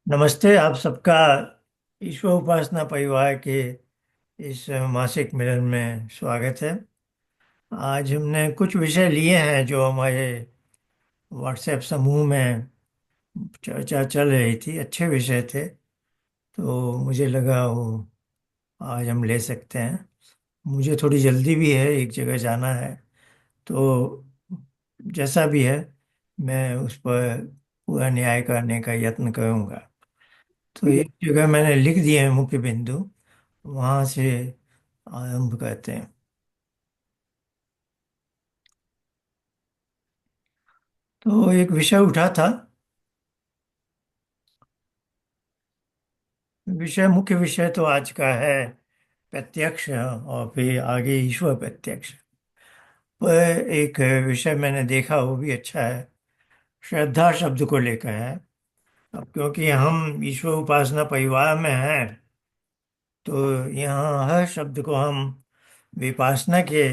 नमस्ते। आप सबका ईश्वर उपासना परिवार के इस मासिक मिलन में स्वागत है। आज हमने कुछ विषय लिए हैं जो हमारे व्हाट्सएप समूह में चर्चा चल रही थी। अच्छे विषय थे, तो मुझे लगा वो आज हम ले सकते हैं। मुझे थोड़ी जल्दी भी है, एक जगह जाना है, तो जैसा भी है मैं उस पर पूरा न्याय करने का यत्न करूंगा। तो एक जगह मैंने लिख दिए हैं मुख्य बिंदु, वहां से आरंभ करते हैं। तो एक विषय उठा था। मुख्य विषय तो आज का है प्रत्यक्ष, और फिर आगे ईश्वर प्रत्यक्ष पर एक विषय मैंने देखा, वो भी अच्छा है। श्रद्धा शब्द को लेकर है। अब क्योंकि हम ईश्वर उपासना परिवार में हैं, तो यहाँ हर शब्द को हम विपासना के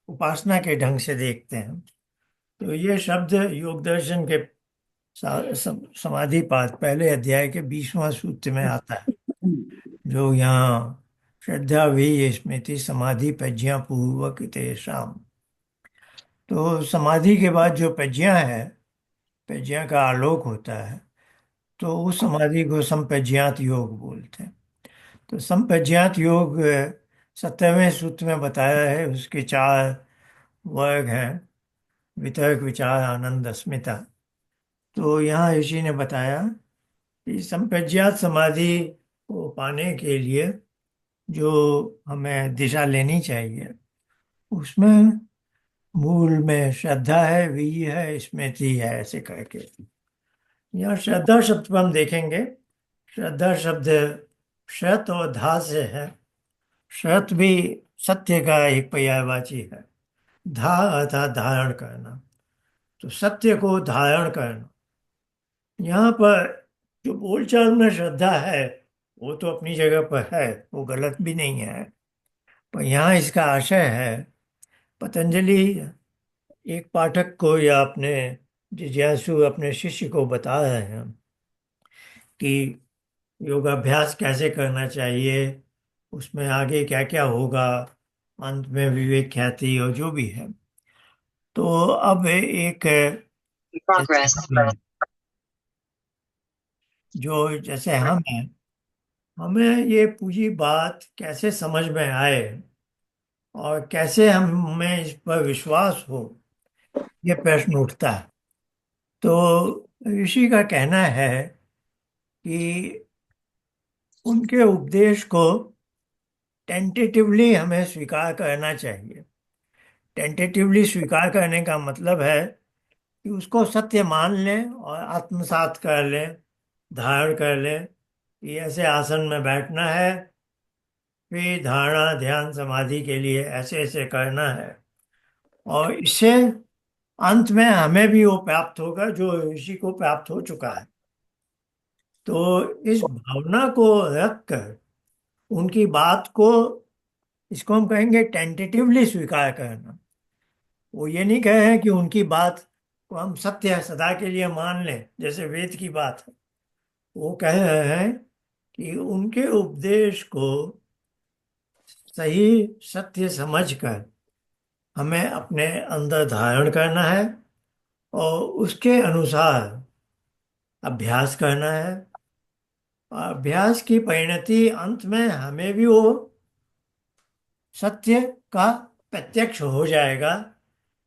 उपासना के ढंग से देखते हैं। तो ये शब्द योग दर्शन के समाधि पाठ पहले अध्याय के 20वां सूत्र में आता है, जो यहाँ श्रद्धा भी स्मृति समाधि प्रज्ञा पूर्वक तेषाम। तो समाधि के बाद जो प्रज्ञा है, प्रज्ञा का आलोक होता है, तो उस समाधि को संप्रज्ञात योग बोलते हैं। तो संप्रज्ञात योग 17वें सूत्र में बताया है। उसके 4 वर्ग हैं: वितर्क, विचार, आनंद, अस्मिता। तो यहाँ ऋषि ने बताया कि संप्रज्ञात समाधि को पाने के लिए जो हमें दिशा लेनी चाहिए, उसमें मूल में श्रद्धा है, वीर्य है, स्मृति है, ऐसे करके। यहाँ श्रद्धा शब्द पर हम देखेंगे। श्रद्धा शब्द श्रत और धा से है। श्रत भी सत्य का एक पर्यायवाची है। धा अर्थात धारण करना, तो सत्य को धारण करना। यहाँ पर जो बोलचाल में श्रद्धा है, वो तो अपनी जगह पर है, वो गलत भी नहीं है। पर यहाँ इसका आशय है, पतंजलि एक पाठक को या अपने जिज्ञासु अपने शिष्य को बता रहे हैं कि योगाभ्यास कैसे करना चाहिए, उसमें आगे क्या क्या होगा, अंत में विवेक ख्याति और जो भी है। तो अब एक जैसे Progress. हम हैं, जो जैसे हम हैं, हमें ये पूरी बात कैसे समझ में आए और कैसे हमें इस पर विश्वास हो, ये प्रश्न उठता है। तो ऋषि का कहना है कि उनके उपदेश को टेंटेटिवली हमें स्वीकार करना चाहिए। टेंटेटिवली स्वीकार करने का मतलब है कि उसको सत्य मान लें और आत्मसात कर लें, धारण कर लें कि ऐसे आसन में बैठना है, फिर धारणा ध्यान समाधि के लिए ऐसे ऐसे करना है, और इससे अंत में हमें भी वो प्राप्त होगा जो ऋषि को प्राप्त हो चुका है। तो इस भावना को रखकर उनकी बात को, इसको हम कहेंगे टेंटेटिवली स्वीकार करना। वो ये नहीं कहे हैं कि उनकी बात को हम सत्य सदा के लिए मान लें जैसे वेद की बात है। वो कह रहे हैं कि उनके उपदेश को सही सत्य समझकर हमें अपने अंदर धारण करना है और उसके अनुसार अभ्यास करना है। और अभ्यास की परिणति अंत में हमें भी वो सत्य का प्रत्यक्ष हो जाएगा,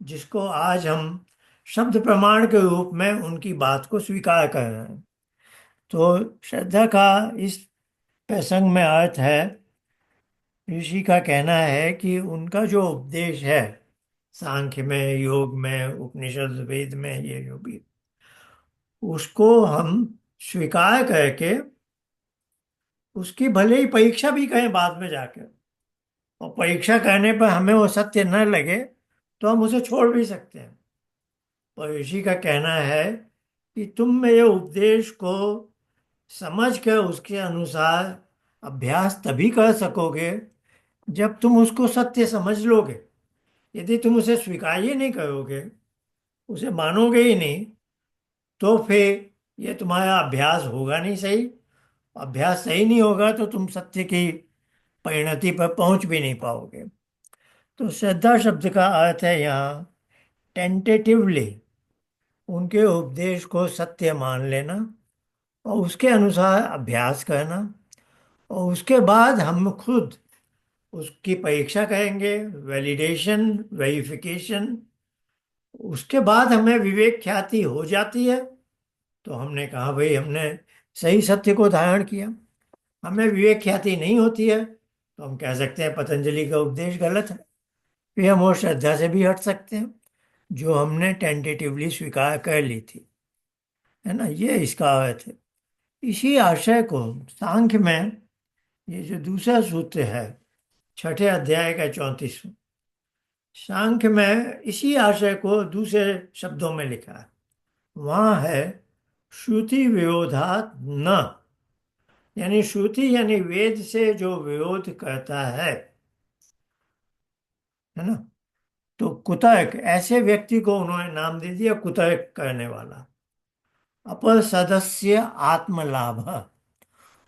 जिसको आज हम शब्द प्रमाण के रूप में उनकी बात को स्वीकार कर रहे हैं। तो श्रद्धा का इस प्रसंग में अर्थ है, ऋषि का कहना है कि उनका जो उपदेश है, सांख्य में, योग में, उपनिषद वेद में, ये जो भी, उसको हम स्वीकार करके उसकी भले ही परीक्षा भी करें बाद में जाकर, और परीक्षा करने पर हमें वो सत्य न लगे तो हम उसे छोड़ भी सकते हैं। और ऋषि का कहना है कि तुम मेरे उपदेश को समझ कर उसके अनुसार अभ्यास तभी कर सकोगे जब तुम उसको सत्य समझ लोगे। यदि तुम उसे स्वीकार ही नहीं करोगे, उसे मानोगे ही नहीं, तो फिर ये तुम्हारा अभ्यास होगा नहीं सही। अभ्यास सही नहीं होगा तो तुम सत्य की परिणति पर पहुंच भी नहीं पाओगे। तो श्रद्धा शब्द का अर्थ है यहाँ टेंटेटिवली उनके उपदेश को सत्य मान लेना और उसके अनुसार अभ्यास करना, और उसके बाद हम खुद उसकी परीक्षा करेंगे, वैलिडेशन, वेरिफिकेशन। उसके बाद हमें विवेक ख्याति हो जाती है तो हमने कहा भाई हमने सही सत्य को धारण किया। हमें विवेक ख्याति नहीं होती है तो हम कह सकते हैं पतंजलि का उपदेश गलत है। फिर हम वो श्रद्धा से भी हट सकते हैं जो हमने टेंटेटिवली स्वीकार कर ली थी, है ना। ये इसका अर्थ है। इसी आशय को सांख्य में, ये जो दूसरा सूत्र है, छठे अध्याय का 34वां, सांख्य में इसी आशय को दूसरे शब्दों में लिखा है। वहां है श्रुति विरोधात न, यानी श्रुति यानी वेद से जो विरोध करता है ना। तो कुतर्क, ऐसे व्यक्ति को उन्होंने नाम दे दिया कुतर्क करने वाला। अपर सदस्य आत्मलाभ,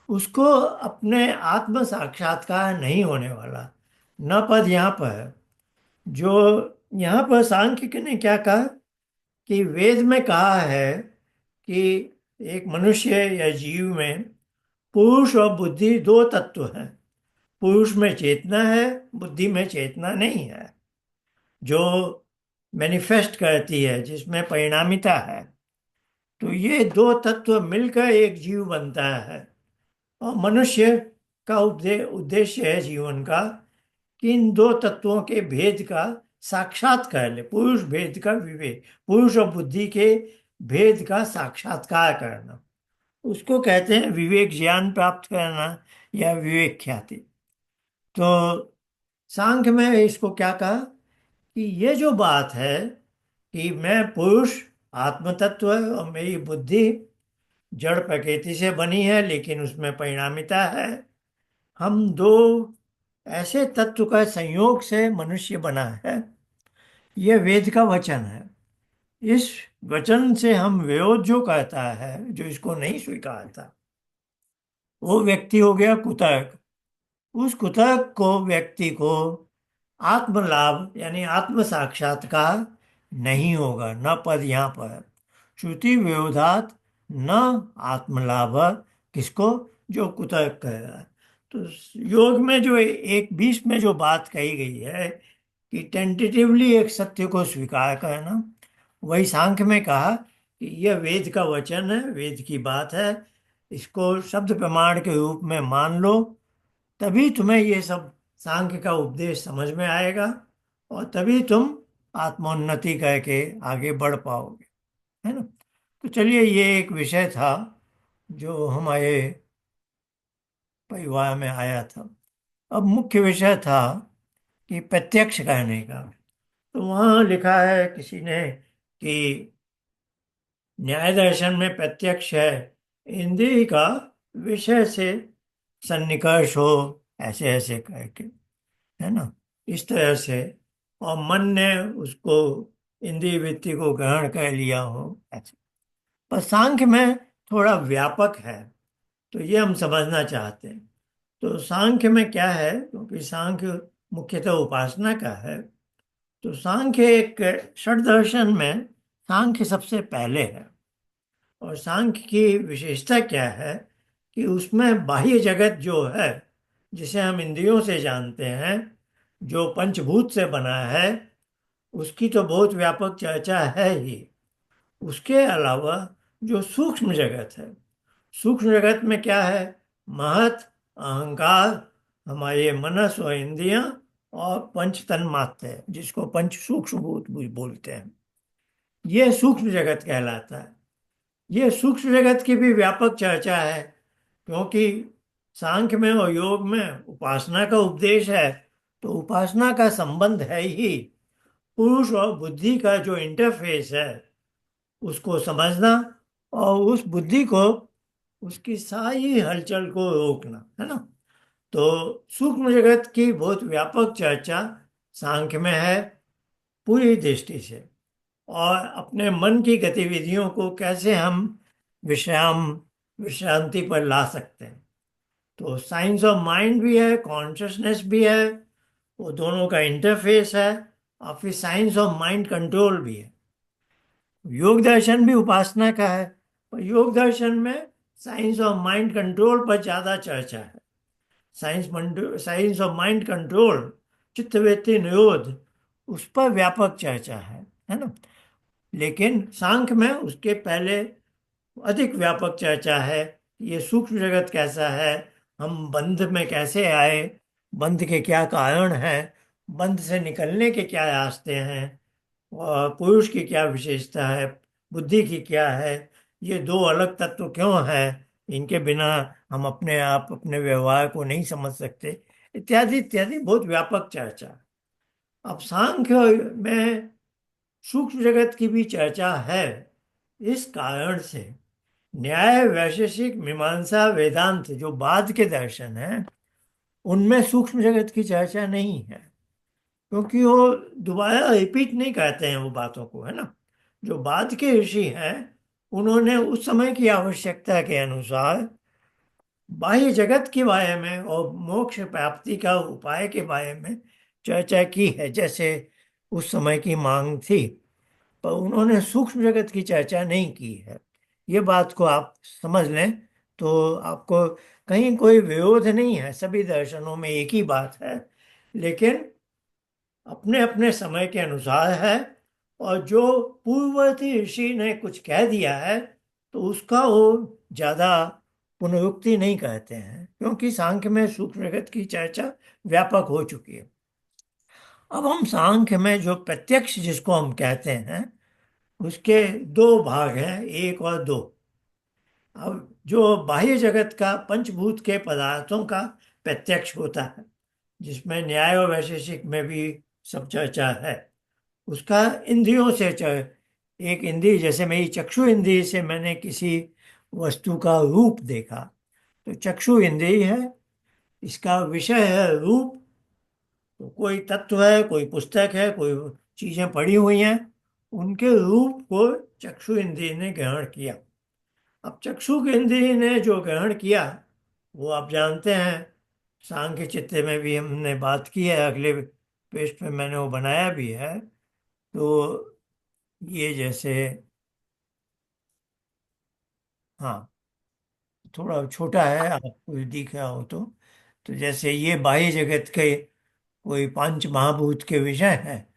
उसको अपने आत्म साक्षात्कार नहीं होने वाला। न पद यहाँ पर है। जो यहाँ पर सांख्य ने क्या कहा कि वेद में कहा है कि एक मनुष्य या जीव में पुरुष और बुद्धि दो तत्व हैं। पुरुष में चेतना है, बुद्धि में चेतना नहीं है, जो मैनिफेस्ट करती है, जिसमें परिणामिता है। तो ये दो तत्व मिलकर एक जीव बनता है। और मनुष्य का उद्देश्य है जीवन का कि इन दो तत्वों के भेद का साक्षात्कार ले, पुरुष भेद का विवेक, पुरुष और बुद्धि के भेद का साक्षात्कार करना, उसको कहते हैं विवेक ज्ञान प्राप्त करना या विवेक ख्याति। तो सांख्य में इसको क्या कहा कि ये जो बात है कि मैं पुरुष आत्म तत्व है और मेरी बुद्धि जड़ प्रकृति से बनी है लेकिन उसमें परिणामिता है, हम दो ऐसे तत्व का संयोग से मनुष्य बना है। यह वेद का वचन है। इस वचन से हम विरोध जो करता है, जो इसको नहीं स्वीकारता, वो व्यक्ति हो गया कुतर्क। उस कुतर्क को व्यक्ति को आत्मलाभ यानी आत्म साक्षात्कार नहीं होगा। न पद यहाँ पर है। श्रुति विरोधात न आत्मलाभ, किसको? जो कुतर्क कह रहा है। तो योग में जो एक बीच में जो बात कही गई है कि टेंटेटिवली एक सत्य को स्वीकार करना, वही सांख्य में कहा कि यह वेद का वचन है, वेद की बात है, इसको शब्द प्रमाण के रूप में मान लो, तभी तुम्हें ये सब सांख्य का उपदेश समझ में आएगा और तभी तुम आत्मोन्नति करके आगे बढ़ पाओगे, है ना। तो चलिए, ये एक विषय था जो हमारे परिवार में आया था। अब मुख्य विषय था कि प्रत्यक्ष करने का। तो वहाँ लिखा है किसी ने कि न्याय दर्शन में प्रत्यक्ष है इंद्रिय का विषय से सन्निकर्ष हो, ऐसे ऐसे करके, है ना, इस तरह से, और मन ने उसको इंद्रिय वृत्ति को ग्रहण कर लिया हो, ऐसे। पर सांख्य में थोड़ा व्यापक है, तो ये हम समझना चाहते हैं। तो सांख्य में क्या है, क्योंकि सांख्य मुख्यतः उपासना का है, तो सांख्य एक षड दर्शन में सांख्य सबसे पहले है। और सांख्य की विशेषता क्या है कि उसमें बाह्य जगत जो है, जिसे हम इंद्रियों से जानते हैं, जो पंचभूत से बना है, उसकी तो बहुत व्यापक चर्चा है ही। उसके अलावा जो सूक्ष्म जगत है, सूक्ष्म जगत में क्या है? महत, अहंकार, हमारे मनस और इंद्रियां, और पंच तन्मात्र है, जिसको पंच सूक्ष्म भूत भी बोलते हैं। ये सूक्ष्म जगत कहलाता है। ये सूक्ष्म जगत की भी व्यापक चर्चा है, क्योंकि सांख्य में और योग में उपासना का उपदेश है। तो उपासना का संबंध है ही पुरुष और बुद्धि का जो इंटरफेस है, उसको समझना और उस बुद्धि को, उसकी सारी हलचल को रोकना, है ना। तो सूक्ष्म जगत की बहुत व्यापक चर्चा सांख्य में है पूरी दृष्टि से। और अपने मन की गतिविधियों को कैसे हम विश्राम विश्रांति पर ला सकते हैं। तो साइंस ऑफ माइंड भी है, कॉन्शियसनेस भी है, वो दोनों का इंटरफेस है। और फिर साइंस ऑफ माइंड कंट्रोल भी है। योग दर्शन भी उपासना का है, पर योग दर्शन में साइंस ऑफ माइंड कंट्रोल पर ज्यादा चर्चा है। साइंस ऑफ माइंड कंट्रोल, चित्तवृत्ति निरोध, उस पर व्यापक चर्चा है ना। लेकिन सांख्य में उसके पहले अधिक व्यापक चर्चा है। ये सूक्ष्म जगत कैसा है, हम बंध में कैसे आए, बंध के क्या कारण हैं, बंध से निकलने के क्या रास्ते हैं, और पुरुष की क्या विशेषता है, बुद्धि की क्या है, ये दो अलग तत्व क्यों हैं, इनके बिना हम अपने आप अपने व्यवहार को नहीं समझ सकते, इत्यादि इत्यादि बहुत व्यापक चर्चा। अब सांख्य में सूक्ष्म जगत की भी चर्चा है। इस कारण से न्याय, वैशेषिक, मीमांसा, वेदांत जो बाद के दर्शन हैं, उनमें सूक्ष्म जगत की चर्चा नहीं है, क्योंकि वो दोबारा रिपीट नहीं करते हैं वो बातों को, है ना। जो बाद के ऋषि हैं, उन्होंने उस समय की आवश्यकता के अनुसार बाह्य जगत के बारे में और मोक्ष प्राप्ति का उपाय के बारे में चर्चा की है, जैसे उस समय की मांग थी। पर उन्होंने सूक्ष्म जगत की चर्चा नहीं की है। ये बात को आप समझ लें, तो आपको कहीं कोई विरोध नहीं है, सभी दर्शनों में एक ही बात है, लेकिन अपने अपने समय के अनुसार है। और जो पूर्ववर्ती ऋषि ने कुछ कह दिया है, तो उसका वो ज्यादा पुनरुक्ति नहीं कहते हैं, क्योंकि सांख्य में सूक्ष्म जगत की चर्चा व्यापक हो चुकी है। अब हम सांख्य में जो प्रत्यक्ष जिसको हम कहते हैं, उसके दो भाग हैं, एक और दो। अब जो बाह्य जगत का पंचभूत के पदार्थों का प्रत्यक्ष होता है, जिसमें न्याय और वैशेषिक में भी सब चर्चा है, उसका इंद्रियों से एक इंद्रिय, जैसे मेरी चक्षु इंद्रिय से मैंने किसी वस्तु का रूप देखा, तो चक्षु इंद्रिय है, इसका विषय है रूप। तो कोई तत्व है, कोई पुस्तक है, कोई चीजें पड़ी हुई हैं, उनके रूप को चक्षु इंद्रिय ने ग्रहण किया। अब चक्षु इंद्रिय ने जो ग्रहण किया, वो आप जानते हैं, सांख्य चित्त में भी हमने बात की है, अगले पेज पे मैंने वो बनाया भी है। तो ये जैसे, हाँ, थोड़ा छोटा है, आपको दिख रहा हो तो जैसे ये बाह्य जगत के कोई पांच महाभूत के विषय हैं,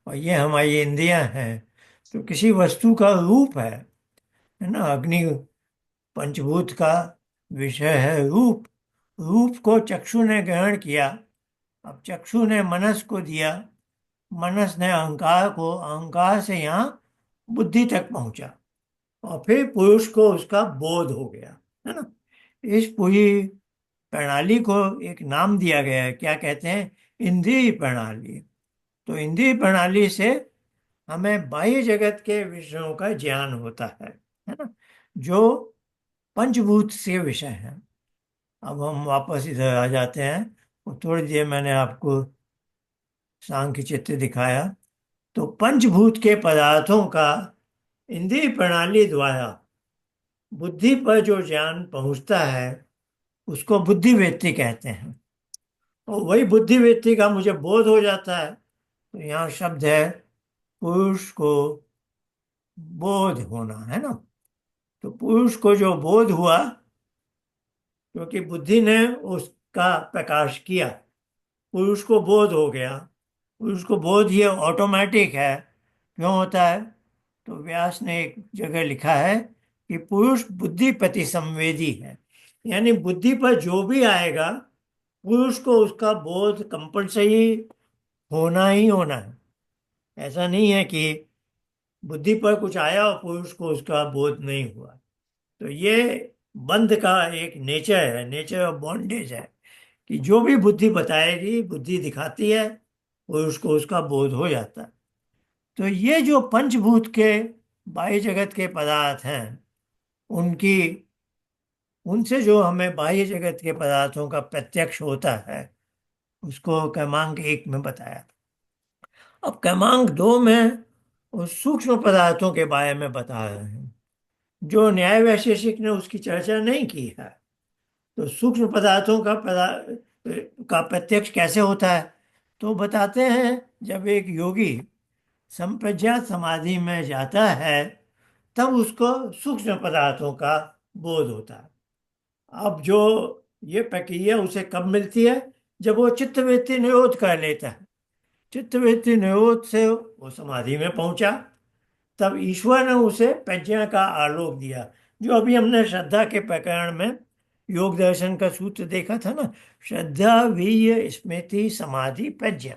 और ये हमारी इंद्रियां हैं। तो किसी वस्तु का रूप है ना, अग्नि पंचभूत का विषय है रूप। रूप को चक्षु ने ग्रहण किया। अब चक्षु ने मनस को दिया, मनस ने अहंकार को, अहंकार से यहाँ बुद्धि तक पहुंचा, और फिर पुरुष को उसका बोध हो गया, है ना। इस पूरी प्रणाली को एक नाम दिया गया है, क्या कहते हैं, इंद्रिय प्रणाली। तो इंद्रिय प्रणाली से हमें बाह्य जगत के विषयों का ज्ञान होता है ना, जो पंचभूत से विषय है। अब हम वापस इधर आ जाते हैं। और थोड़ी देर मैंने आपको सांख्य चित्र दिखाया। तो पंचभूत के पदार्थों का इंद्रिय प्रणाली द्वारा बुद्धि पर जो ज्ञान पहुंचता है, उसको बुद्धिवृत्ति कहते हैं। और वही बुद्धिवृत्ति का मुझे बोध हो जाता है, तो यहाँ शब्द है पुरुष को बोध होना, है ना। तो पुरुष को जो बोध हुआ, क्योंकि बुद्धि ने उसका प्रकाश किया, पुरुष को बोध हो गया। पुरुष को बोध ये ऑटोमेटिक है। क्यों होता है? तो व्यास ने एक जगह लिखा है कि पुरुष बुद्धि प्रति संवेदी है, यानी बुद्धि पर जो भी आएगा, पुरुष को उसका बोध कंपलसरी होना ही होना है। ऐसा नहीं है कि बुद्धि पर कुछ आया और पुरुष को उसका बोध नहीं हुआ। तो ये बंध का एक नेचर है, नेचर ऑफ बॉन्डेज है, कि जो भी बुद्धि बताएगी, बुद्धि दिखाती है, पुरुष को उसका बोध हो जाता है। तो ये जो पंचभूत के बाह्य जगत के पदार्थ हैं, उनकी उनसे जो हमें बाह्य जगत के पदार्थों का प्रत्यक्ष होता है, उसको क्रमांक एक में बताया। अब क्रमांक दो में उस सूक्ष्म पदार्थों के बारे में बता रहे हैं। जो न्याय वैशेषिक ने उसकी चर्चा नहीं की है। तो सूक्ष्म पदार्थों का प्रत्यक्ष कैसे होता है? तो बताते हैं, जब एक योगी संप्रज्ञात समाधि में जाता है तब उसको सूक्ष्म पदार्थों का बोध होता है। अब जो ये प्रक्रिया उसे कब मिलती है? जब वो चित्तवृत्ति निरोध कर लेता है। चित्तवृत्ति निरोध से वो समाधि में पहुंचा, तब ईश्वर ने उसे प्रज्ञा का आलोक दिया। जो अभी हमने श्रद्धा के प्रकरण में योग दर्शन का सूत्र देखा था ना, श्रद्धा वीर्य स्मृति समाधि प्रज्ञा।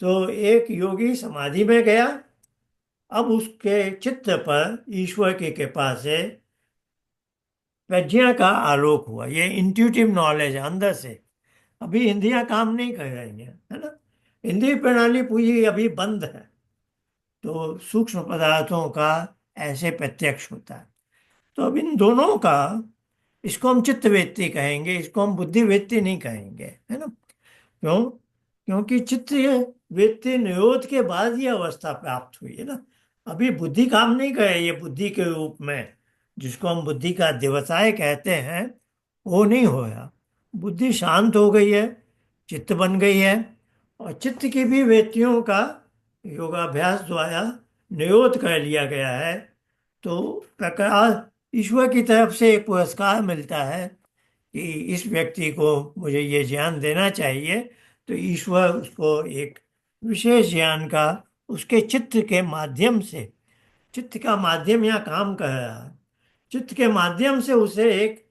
तो एक योगी समाधि में गया, अब उसके चित्त पर ईश्वर की कृपा से प्रज्ञा का आलोक हुआ। ये इंट्यूटिव नॉलेज है अंदर से। अभी इंद्रियां काम नहीं कर रही हैं, है ना। इंद्रिय प्रणाली पूरी अभी बंद है। तो सूक्ष्म पदार्थों का ऐसे प्रत्यक्ष होता है। तो अब इन दोनों का, इसको हम चित्तवृत्ति कहेंगे, इसको हम बुद्धिवृत्ति नहीं कहेंगे, है ना। क्यों? क्योंकि चित्त वृत्ति निरोध के बाद ये अवस्था प्राप्त हुई है ना। अभी बुद्धि काम नहीं करे, ये बुद्धि के रूप में जिसको हम बुद्धि का व्यवसाय कहते हैं, वो नहीं होया। बुद्धि शांत हो गई है, चित्त बन गई है, और चित्त की भी वृत्तियों का योगाभ्यास द्वारा निरोध कर लिया गया है। तो प्रकाश, ईश्वर की तरफ से एक पुरस्कार मिलता है कि इस व्यक्ति को मुझे ये ज्ञान देना चाहिए। तो ईश्वर उसको एक विशेष ज्ञान का, उसके चित्त के माध्यम से, चित्त का माध्यम यहाँ काम कर रहा है, चित्त के माध्यम से उसे एक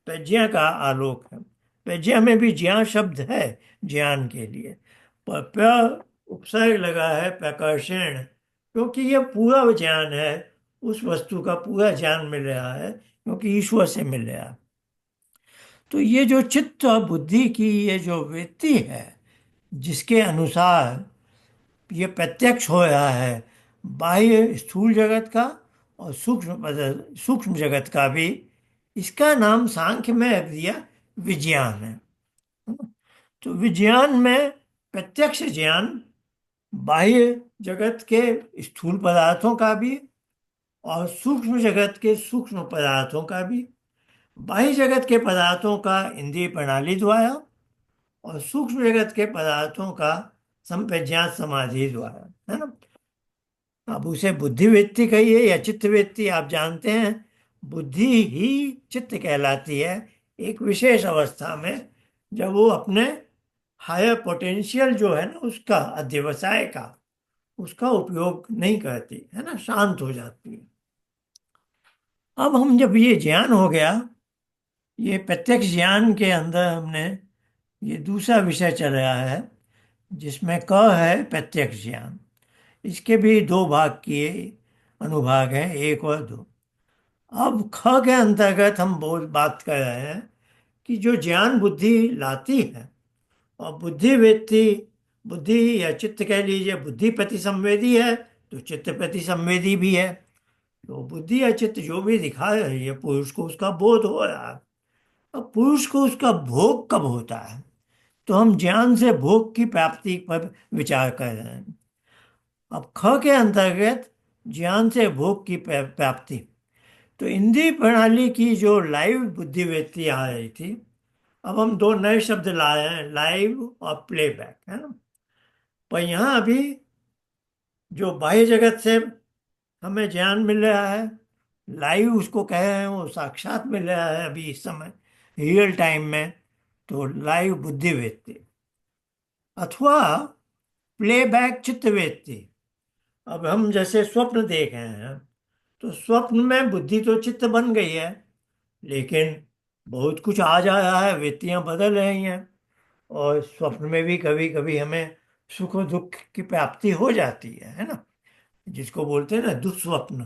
प्रज्ञा का आलोक है। प्रज्ञा में भी ज्ञान शब्द है ज्ञान के लिए, पर उपसर्ग लगा है प्रकर्षण, क्योंकि यह पूरा ज्ञान है। उस वस्तु का पूरा ज्ञान मिल रहा है क्योंकि ईश्वर से मिल रहा है। तो ये जो चित्त और बुद्धि की ये जो वृत्ति है, जिसके अनुसार ये प्रत्यक्ष हो रहा है बाह्य स्थूल जगत का और सूक्ष्म जगत का भी, इसका नाम सांख्य में रख दिया विज्ञान है। तो विज्ञान में प्रत्यक्ष ज्ञान बाह्य जगत के स्थूल पदार्थों का भी और सूक्ष्म जगत के सूक्ष्म पदार्थों का भी, बाह्य जगत के पदार्थों का इंद्रिय प्रणाली द्वारा और सूक्ष्म जगत के पदार्थों का संप्रज्ञात समाधि द्वारा, है ना। अब उसे बुद्धिवृत्ति कहिए या चित्तवृत्ति, आप जानते हैं बुद्धि ही चित्त कहलाती है एक विशेष अवस्था में, जब वो अपने हायर पोटेंशियल जो है ना उसका अध्यवसाय का, उसका उपयोग नहीं करती है ना, शांत हो जाती है। अब हम जब ये ज्ञान हो गया, ये प्रत्यक्ष ज्ञान के अंदर हमने, ये दूसरा विषय चल रहा है जिसमें क है प्रत्यक्ष ज्ञान। इसके भी दो भाग किए, अनुभाग हैं, एक और दो। अब ख के अंतर्गत हम बोल बात कर रहे हैं कि जो ज्ञान बुद्धि लाती है, और बुद्धि वृत्ति, बुद्धि या चित्त कह लीजिए, बुद्धि प्रति संवेदी है तो चित्त प्रति संवेदी भी है। तो बुद्धि या चित्त जो भी दिखा रही है, पुरुष को उसका बोध हो रहा है। अब पुरुष को उसका भोग कब होता है? तो हम ज्ञान से भोग की प्राप्ति पर विचार कर रहे हैं। अब ख के अंतर्गत ज्ञान से भोग की प्राप्ति, तो इंद्रिय प्रणाली की जो लाइव बुद्धिवृत्ति आ रही थी, अब हम दो नए शब्द लाए हैं, लाइव और प्लेबैक, है ना। पर यहाँ अभी जो बाह्य जगत से हमें ज्ञान मिल रहा है, लाइव उसको कह रहे हैं, वो साक्षात मिल रहा है अभी इस समय रियल टाइम में, तो लाइव बुद्धिवृत्ति। अथवा प्लेबैक चित्तवृत्ति। अब हम जैसे स्वप्न देख रहे हैं, तो स्वप्न में बुद्धि तो चित्त बन गई है, लेकिन बहुत कुछ आ जा रहा है, वृत्तियां बदल रही हैं, और स्वप्न में भी कभी कभी हमें सुख और दुख की प्राप्ति हो जाती है ना। जिसको बोलते हैं ना दुस्वप्न,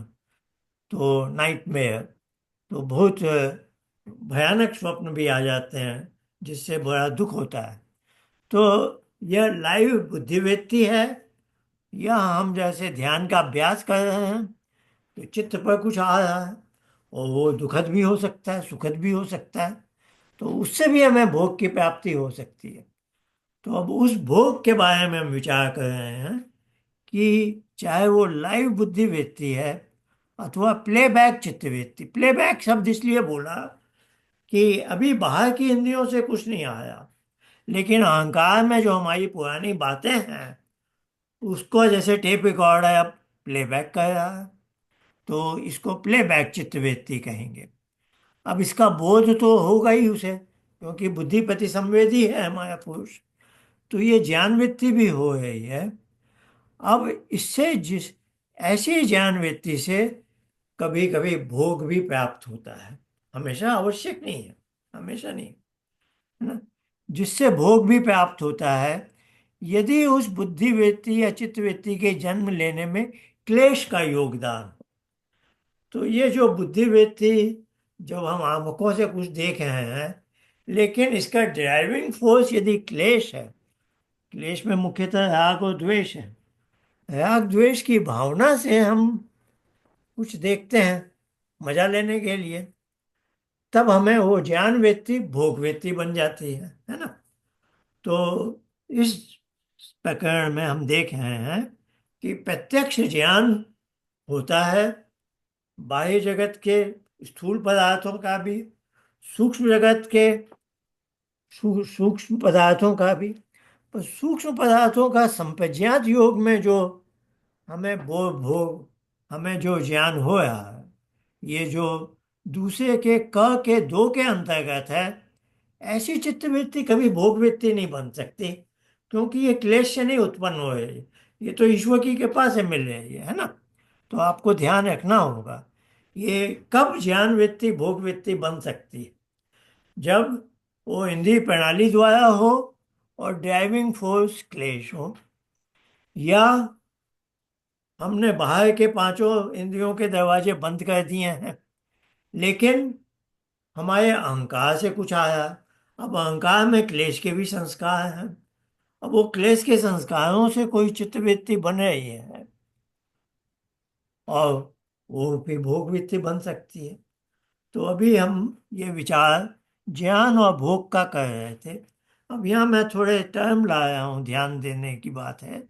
तो नाइटमेयर। तो बहुत भयानक स्वप्न भी आ जाते हैं जिससे बड़ा दुख होता है। तो यह लाइव बुद्धिवृत्ति है, या हम जैसे ध्यान का अभ्यास कर रहे हैं तो चित्त पर कुछ आ रहा है, और वो दुखद भी हो सकता है, सुखद भी हो सकता है। तो उससे भी हमें भोग की प्राप्ति हो सकती है। तो अब उस भोग के बारे में हम विचार कर रहे हैं कि चाहे वो लाइव बुद्धिवृत्ति है अथवा प्लेबैक चित्तवृत्ति। प्लेबैक शब्द इसलिए बोला कि अभी बाहर की इंद्रियों से कुछ नहीं आया, लेकिन अहंकार में जो हमारी पुरानी बातें हैं उसको जैसे टेप रिकॉर्डर अब प्लेबैक कर रहा है, तो इसको प्लेबैक चित्तवृत्ति कहेंगे। अब इसका बोध तो होगा ही उसे, क्योंकि बुद्धि प्रति संवेदी है हमारा पुरुष, तो ये ज्ञान वृत्ति भी हो रही है। अब इससे जिस ऐसी ज्ञान वृत्ति से कभी कभी भोग भी प्राप्त होता है, हमेशा आवश्यक नहीं है, हमेशा नहीं, है ना। जिससे भोग भी प्राप्त होता है यदि उस बुद्धि वृत्ति या चित्त वृत्ति के जन्म लेने में क्लेश का योगदान हो। तो ये जो बुद्धि वृत्ति, जब हम आंखों से कुछ देख रहे हैं, लेकिन इसका ड्राइविंग फोर्स यदि क्लेश है, क्लेश में मुख्यतः राग और द्वेष है, राग द्वेष की भावना से हम कुछ देखते हैं मजा लेने के लिए, तब हमें वो ज्ञान वृत्ति भोग वृत्ति बन जाती है ना। तो इस प्रकरण में हम देख रहे हैं कि प्रत्यक्ष ज्ञान होता है बाह्य जगत के स्थूल पदार्थों का भी, सूक्ष्म जगत के सूक्ष्म पदार्थों का भी। पर सूक्ष्म पदार्थों का संप्रज्ञात योग में जो हमें वो भोग, हमें जो ज्ञान हो रहा है, ये जो दूसरे के क के दो के अंतर्गत है, ऐसी चित्तवृत्ति कभी भोग वृत्ति नहीं बन सकती, क्योंकि ये क्लेश से नहीं उत्पन्न हो रही है, ये तो ईश्वर की कृपा से मिल रही है ना। तो आपको ध्यान रखना होगा ये कब ज्ञान वृत्ति भोग वृत्ति बन सकती है, जब वो इंद्रिय प्रणाली द्वारा हो और ड्राइविंग फोर्स क्लेश हो, या हमने बाहर के पांचों इंद्रियों के दरवाजे बंद कर दिए हैं, लेकिन हमारे अहंकार से कुछ आया। अब अहंकार में क्लेश के भी संस्कार हैं, अब वो क्लेश के संस्कारों से कोई चित्तवृत्ति बन रही है और वो भी भोग वृत्ति बन सकती है। तो अभी हम ये विचार ज्ञान और भोग का कर रहे थे। अब यहाँ मैं थोड़े टर्म लाया हूँ, ध्यान देने की बात है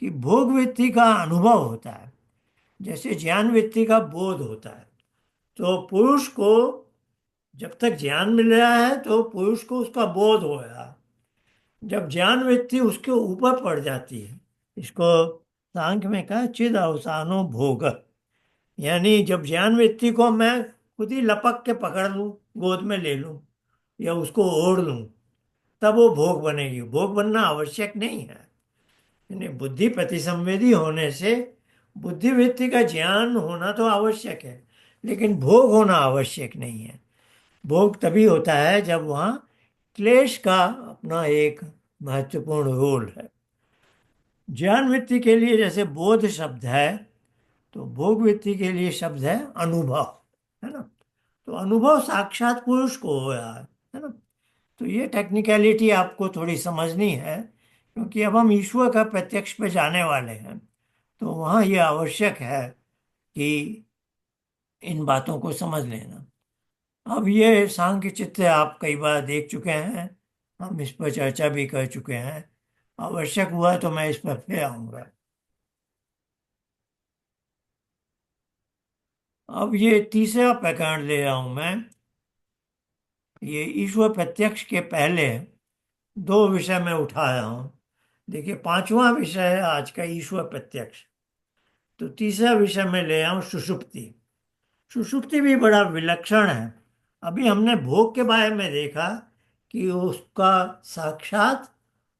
कि भोग वृत्ति का अनुभव होता है जैसे ज्ञान वृत्ति का बोध होता है। तो पुरुष को जब तक ज्ञान मिल रहा है तो पुरुष को उसका बोध हो रहा है, जब ज्ञान वृत्ति उसके ऊपर पड़ जाती है, इसको सांख्य में कहा चिद अवसानो भोग, यानी जब ज्ञान वृत्ति को मैं खुद ही लपक के पकड़ लूं, गोद में ले लूं या उसको ओढ़ लूं, तब वो भोग बनेगी। भोग बनना आवश्यक नहीं है, यानी बुद्धि प्रतिसंवेदी होने से बुद्धि वृत्ति का ज्ञान होना तो आवश्यक है, लेकिन भोग होना आवश्यक नहीं है। भोग तभी होता है जब वहाँ क्लेश का अपना एक महत्वपूर्ण रोल है। ज्ञान वृत्ति के लिए जैसे बोध शब्द है, तो भोग वृत्ति के लिए शब्द है अनुभव, है ना। तो अनुभव साक्षात पुरुष को हो रहा है ना। तो ये टेक्निकलिटी आपको थोड़ी समझनी है, क्योंकि अब हम ईश्वर का प्रत्यक्ष पे जाने वाले हैं, तो वहाँ ये आवश्यक है कि इन बातों को समझ लेना। अब ये सांख्य चित्त आप कई बार देख चुके हैं, हम इस पर चर्चा भी कर चुके हैं, आवश्यक हुआ तो मैं इस पर फिर आऊंगा। अब ये तीसरा प्रकरण ले रहा हूं मैं, ये ईश्वर प्रत्यक्ष के पहले दो विषय में उठा रहा हूं। देखिए, पांचवा विषय है आज का ईश्वर प्रत्यक्ष, तो तीसरा विषय में ले रहा हूं सुषुप्ति। सुषुप्ति भी बड़ा विलक्षण है। अभी हमने भोग के बारे में देखा कि उसका साक्षात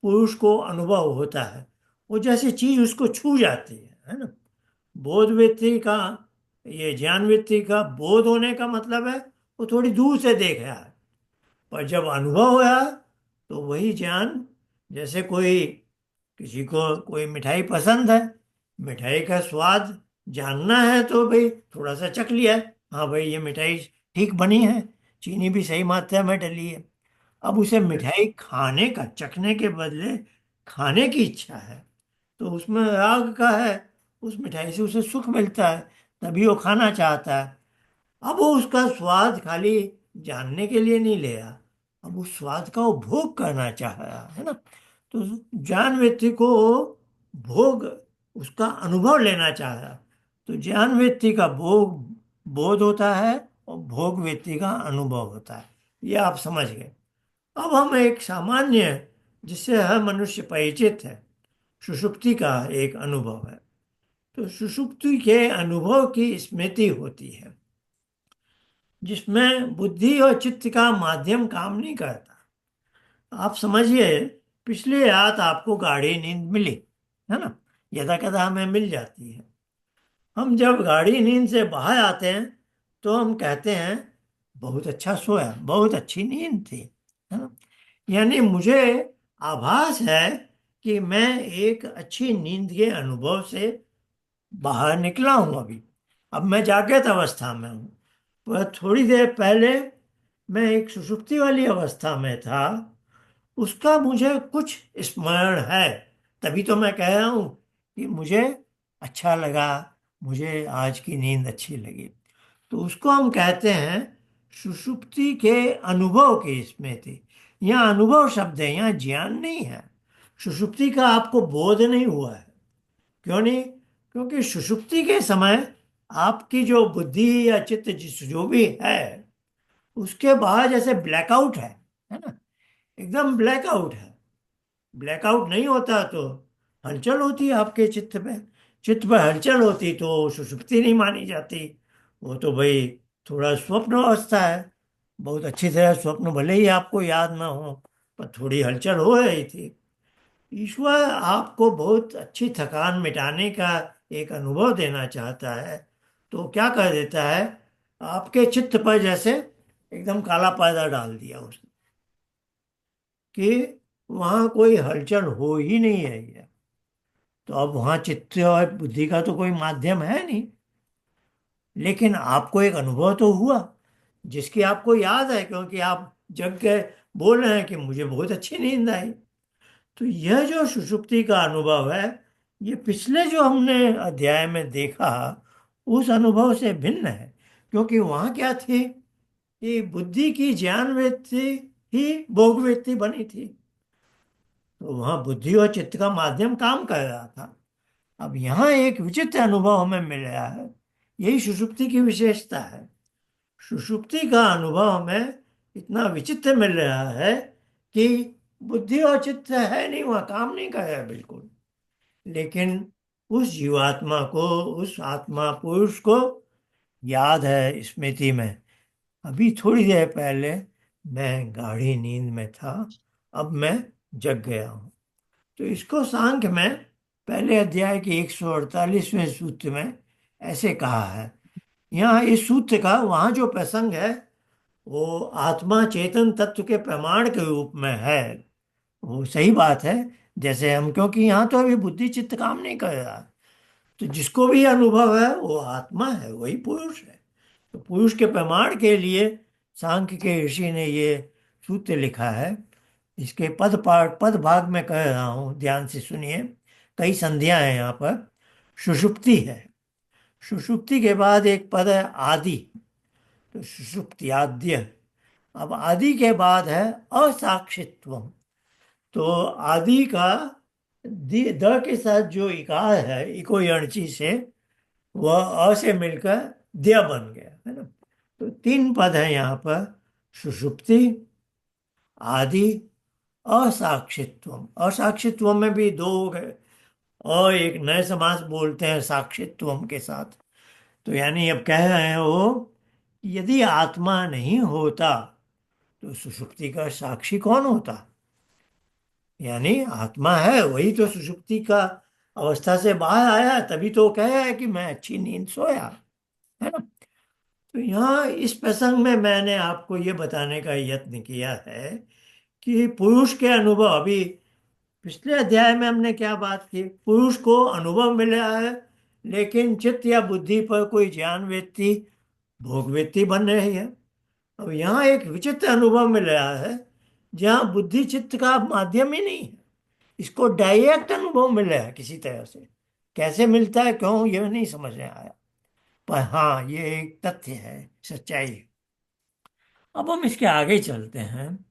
पुरुष को अनुभव होता है, वो जैसी चीज उसको छू जाती है ना। बोध वृत्ति का, ये ज्ञान वृत्ति का बोध होने का मतलब है वो थोड़ी दूर से देख रहा है, पर जब अनुभव होया तो वही ज्ञान, जैसे कोई, किसी को कोई मिठाई पसंद है, मिठाई का स्वाद जानना है तो भाई थोड़ा सा चख लिया है, हाँ भाई ये मिठाई ठीक बनी है, चीनी भी सही मात्रा में डली है। अब उसे मिठाई खाने का, चखने के बदले खाने की इच्छा है, तो उसमें राग का है, उस मिठाई से उसे सुख मिलता है, तभी वो खाना चाहता है। अब वो उसका स्वाद खाली जानने के लिए नहीं ले रहा, अब उस स्वाद का वो भोग करना चाह रहा है ना। तो ज्ञान व्यक्ति को भोग, उसका अनुभव लेना चाह रहा, तो ज्ञान व्यक्ति का बोध होता है और भोग व्यक्ति का अनुभव होता है। ये आप समझ गए। अब हम एक सामान्य, जिससे हर मनुष्य परिचित है, सुषुप्ति का एक अनुभव है। तो सुषुप्ति के अनुभव की स्मृति होती है, जिसमें बुद्धि और चित्त का माध्यम काम नहीं करता। आप समझिए, पिछली रात आपको गाढ़ी नींद मिली, है ना? यदा कदा हमें मिल जाती है। हम जब गाढ़ी नींद से बाहर आते हैं तो हम कहते हैं बहुत अच्छा सोया, बहुत अच्छी नींद थी, है ना? यानी मुझे आभास है कि मैं एक अच्छी नींद के अनुभव से बाहर निकला हूं अभी। अब मैं जागृत अवस्था में हूं, पर थोड़ी देर पहले मैं एक सुषुप्ति वाली अवस्था में था। उसका मुझे कुछ स्मरण है, तभी तो मैं कह रहा हूं कि मुझे अच्छा लगा, मुझे आज की नींद अच्छी लगी। तो उसको हम कहते हैं सुषुप्ति के अनुभव की स्मृति। यहाँ अनुभव शब्द है, यहाँ ज्ञान नहीं है। सुषुप्ति का आपको बोध नहीं हुआ है। क्यों नहीं? क्योंकि सुषुप्ति के समय आपकी जो बुद्धि या चित्त जो भी है, उसके बाहर जैसे ब्लैकआउट है ना? एकदम ब्लैकआउट है। ब्लैकआउट नहीं होता तो हलचल होती है आपके चित्त पे। चित्त पे हलचल होती तो सुषुप्ति नहीं मानी जाती। वो तो भाई थोड़ा स्वप्न अवस्था है। बहुत अच्छी तरह स्वप्न भले ही आपको याद ना हो, पर थोड़ी हलचल हो रही थी। ईश्वर आपको बहुत अच्छी थकान मिटाने का एक अनुभव देना चाहता है। तो क्या कर देता है, आपके चित्त पर जैसे एकदम काला पर्दा डाल दिया उसने, कि वहां कोई हलचल हो ही नहीं रही है। तो अब वहां चित्त और बुद्धि का तो कोई माध्यम है नहीं। लेकिन आपको एक अनुभव तो हुआ, जिसकी आपको याद है, क्योंकि आप जग के बोल रहे हैं कि मुझे बहुत अच्छी नींद आई। तो यह जो सुषुप्ति का अनुभव है, ये पिछले जो हमने अध्याय में देखा उस अनुभव से भिन्न है। क्योंकि वहां क्या थी कि बुद्धि की ज्ञान वृत्ति ही भोग वृत्ति बनी थी। तो वहां बुद्धि और चित्त का माध्यम काम कर रहा था। अब यहाँ एक विचित्र अनुभव हमें मिल रहा है। यही सुषुप्ति की विशेषता है। सुषुप्ति का अनुभव हमें इतना विचित्र मिल रहा है कि बुद्धि और चित्त है नहीं, वह काम नहीं कर रहा है बिल्कुल। लेकिन उस जीवात्मा को, उस आत्मा पुरुष को याद है स्मृति में, अभी थोड़ी देर पहले मैं गाढ़ी नींद में था, अब मैं जग गया हूं। तो इसको सांख्य में पहले अध्याय के 148वें सूत्र में ऐसे कहा है। यहाँ इस सूत्र का वहाँ जो प्रसंग है, वो आत्मा चेतन तत्व के प्रमाण के रूप में है। वो सही बात है। जैसे हम, क्योंकि यहाँ तो अभी बुद्धि चित्त काम नहीं कर रहा, तो जिसको भी अनुभव है वो आत्मा है, वही पुरुष है। तो पुरुष के प्रमाण के लिए सांख्य के ऋषि ने ये सूत्र लिखा है। इसके पद पाठ पद भाग में कह रहा हूं, ध्यान से सुनिए। कई संधियां हैं यहाँ पर। सुषुप्ति है, सुषुप्ति के बाद एक पद है आदि, तो सुषुप्ति आद्य। अब आदि के बाद है असाक्षित्वम। तो आदि का द के साथ जो इकार है, इको यणची से, वह अ से मिलकर द्य बन गया, है ना? तो तीन पद है यहाँ पर, सुषुप्ति, आदि, असाक्षित्वम। असाक्षित्वम में भी दो हो गए, और एक नए समास बोलते हैं साक्षित्वम के साथ। तो यानी अब कह रहे हैं वो, यदि आत्मा नहीं होता तो सुषुप्ति का साक्षी कौन होता? यानी आत्मा है, वही तो सुषुप्ति का अवस्था से बाहर आया, तभी तो कह रहा है कि मैं अच्छी नींद सोया, है ना? तो यहाँ इस प्रसंग में मैंने आपको ये बताने का यत्न किया है कि पुरुष के अनुभव, अभी पिछले अध्याय में हमने क्या बात की, पुरुष को अनुभव मिल रहा है, लेकिन चित्त या बुद्धि पर कोई ज्ञान व्यक्ति, भोग व्यक्ति बन रही है। अब यहाँ एक विचित्र अनुभव मिल रहा है, जहाँ बुद्धि चित्त का माध्यम ही नहीं है। इसको डायरेक्ट अनुभव मिल रहा है किसी तरह से। कैसे मिलता है, क्यों, यह नहीं समझ में आया। पर हाँ, ये एक तथ्य है, सच्चाई है। अब हम इसके आगे चलते हैं।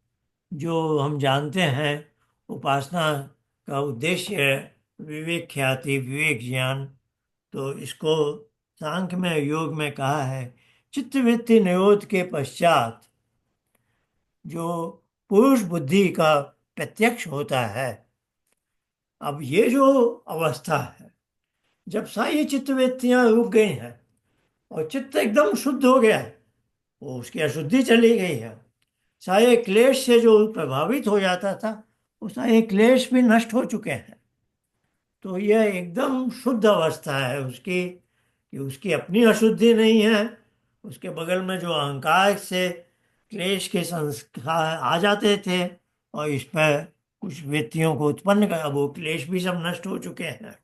जो हम जानते हैं, उपासना का उद्देश्य है विवेक ख्याति, विवेक ज्ञान। तो इसको सांख्य में, योग में कहा है, चित्तवृत्ति निरोध के पश्चात जो पुरुष बुद्धि का प्रत्यक्ष होता है। अब ये जो अवस्था है, जब सारी चित्तवृत्तियां रुक गई हैं और चित्त एकदम शुद्ध हो गया है, वो उसकी अशुद्धि चली गई है, सारे क्लेश से जो प्रभावित हो जाता था, वो सारे क्लेश भी नष्ट हो चुके हैं। तो यह एकदम शुद्ध अवस्था है उसकी, कि उसकी अपनी अशुद्धि नहीं है। उसके बगल में जो अहंकार से क्लेश के संस्कार आ जाते थे और इस पर कुछ व्यक्तियों को उत्पन्न कर, वो क्लेश भी सब नष्ट हो चुके हैं।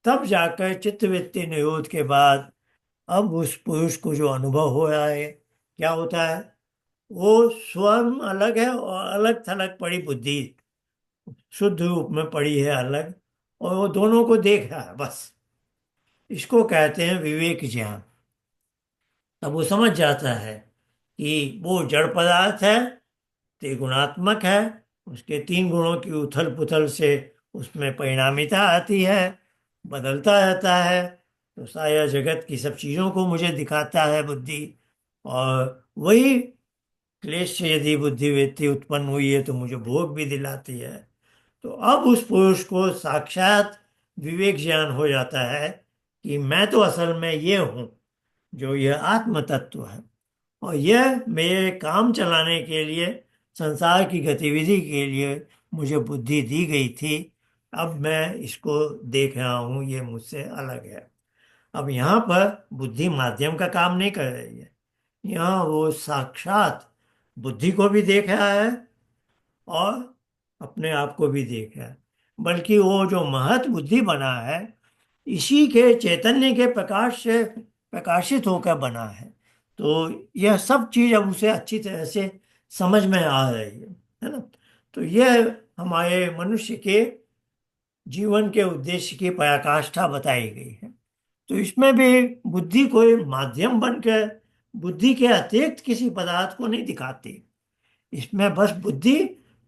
तब जाकर चित्तवृत्ति निरोध के बाद अब उस पुरुष को जो अनुभव हो रहा है, क्या होता है? वो स्वयं अलग है और अलग थलग पड़ी बुद्धि शुद्ध रूप में पड़ी है अलग, और वो दोनों को देख रहा है बस। इसको कहते हैं विवेक ज्ञान। तब वो समझ जाता है कि वो जड़ पदार्थ है, त्रिगुणात्मक है, उसके तीन गुणों की उथल पुथल से उसमें परिणामिता आती है, बदलता रहता है। तो सारा जगत की सब चीजों को मुझे दिखाता है बुद्धि, और वही क्लेश से यदि बुद्धि वृत्ति उत्पन्न हुई है तो मुझे भोग भी दिलाती है। तो अब उस पुरुष को साक्षात विवेक ज्ञान हो जाता है कि मैं तो असल में ये हूं, जो यह आत्म तत्व है, और यह मेरे काम चलाने के लिए, संसार की गतिविधि के लिए मुझे बुद्धि दी गई थी। अब मैं इसको देख रहा हूं, ये मुझसे अलग है। अब यहाँ पर बुद्धि माध्यम का काम नहीं कर रही है, यहाँ वो साक्षात बुद्धि को भी देख रहा है और अपने आप को भी देख रहा है। बल्कि वो जो महत बुद्धि बना है, इसी के चैतन्य के प्रकाश से प्रकाशित होकर बना है। तो यह सब चीज अब उसे अच्छी तरह से समझ में आ रही है ना। तो यह हमारे मनुष्य के जीवन के उद्देश्य की पराकाष्ठा बताई गई है। तो इसमें भी बुद्धि कोई माध्यम बनकर बुद्धि के अतिरिक्त किसी पदार्थ को नहीं दिखाती। इसमें बस बुद्धि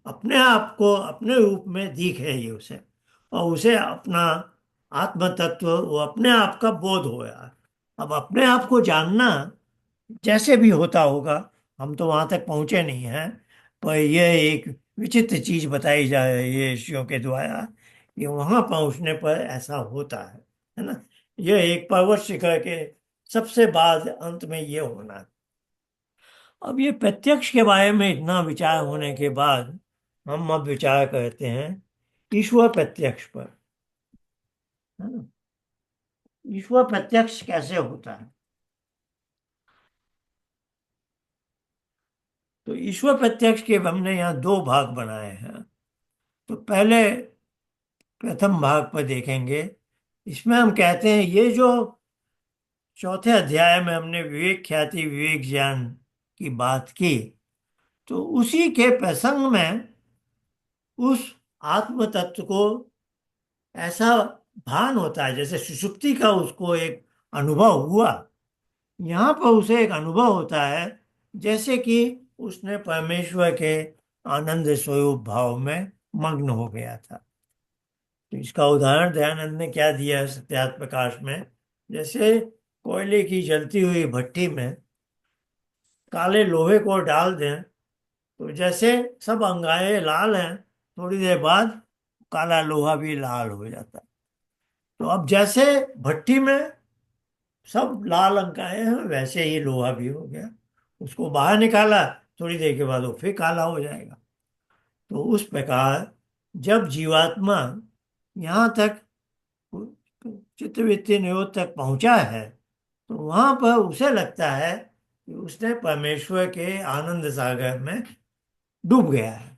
अपने आप को अपने रूप में दिख रही है उसे, और उसे अपना आत्म तत्व, वो अपने आप का बोध हो रहा है। अब अपने आप को जानना जैसे भी होता होगा, हम तो वहां तक पहुंचे नहीं हैं, पर यह एक विचित्र चीज बताई जा रही है ऋषियों के द्वारा कि वहां पहुंचने पर ऐसा होता है ना। यह एक पर्वत शिखर के सबसे बाद अंत में यह होना है। अब ये प्रत्यक्ष के बारे में इतना विचार होने के बाद हम अब विचार करते हैं ईश्वर प्रत्यक्ष पर, है ना। ईश्वर प्रत्यक्ष कैसे होता है? तो ईश्वर प्रत्यक्ष के हमने यहाँ दो भाग बनाए हैं। तो पहले प्रथम भाग पर देखेंगे। इसमें हम कहते हैं, ये जो चौथे अध्याय में हमने विवेक ख्याति विवेक ज्ञान की बात की, तो उसी के प्रसंग में उस आत्म तत्व को ऐसा भान होता है जैसे सुषुप्ति का उसको एक अनुभव हुआ। यहाँ पर उसे एक अनुभव होता है जैसे कि उसने परमेश्वर के आनंद स्वरूप भाव में मग्न हो गया था। तो इसका उदाहरण दयानंद ने क्या दिया है सत्यार्थ प्रकाश में, जैसे कोयले की जलती हुई भट्टी में काले लोहे को डाल दें, तो जैसे सब अंगारे लाल हैं, थोड़ी देर बाद काला लोहा भी लाल हो जाता है। तो अब जैसे भट्टी में सब लाल अंगारे हैं, वैसे ही लोहा भी हो गया। उसको बाहर निकाला, थोड़ी देर के बाद वो फिर काला हो जाएगा। तो उस प्रकार जब जीवात्मा यहाँ तक चित्तवृत्ति निरोध तक पहुंचा है, तो वहां पर उसे लगता है कि उसने परमेश्वर के आनंद सागर में डूब गया है।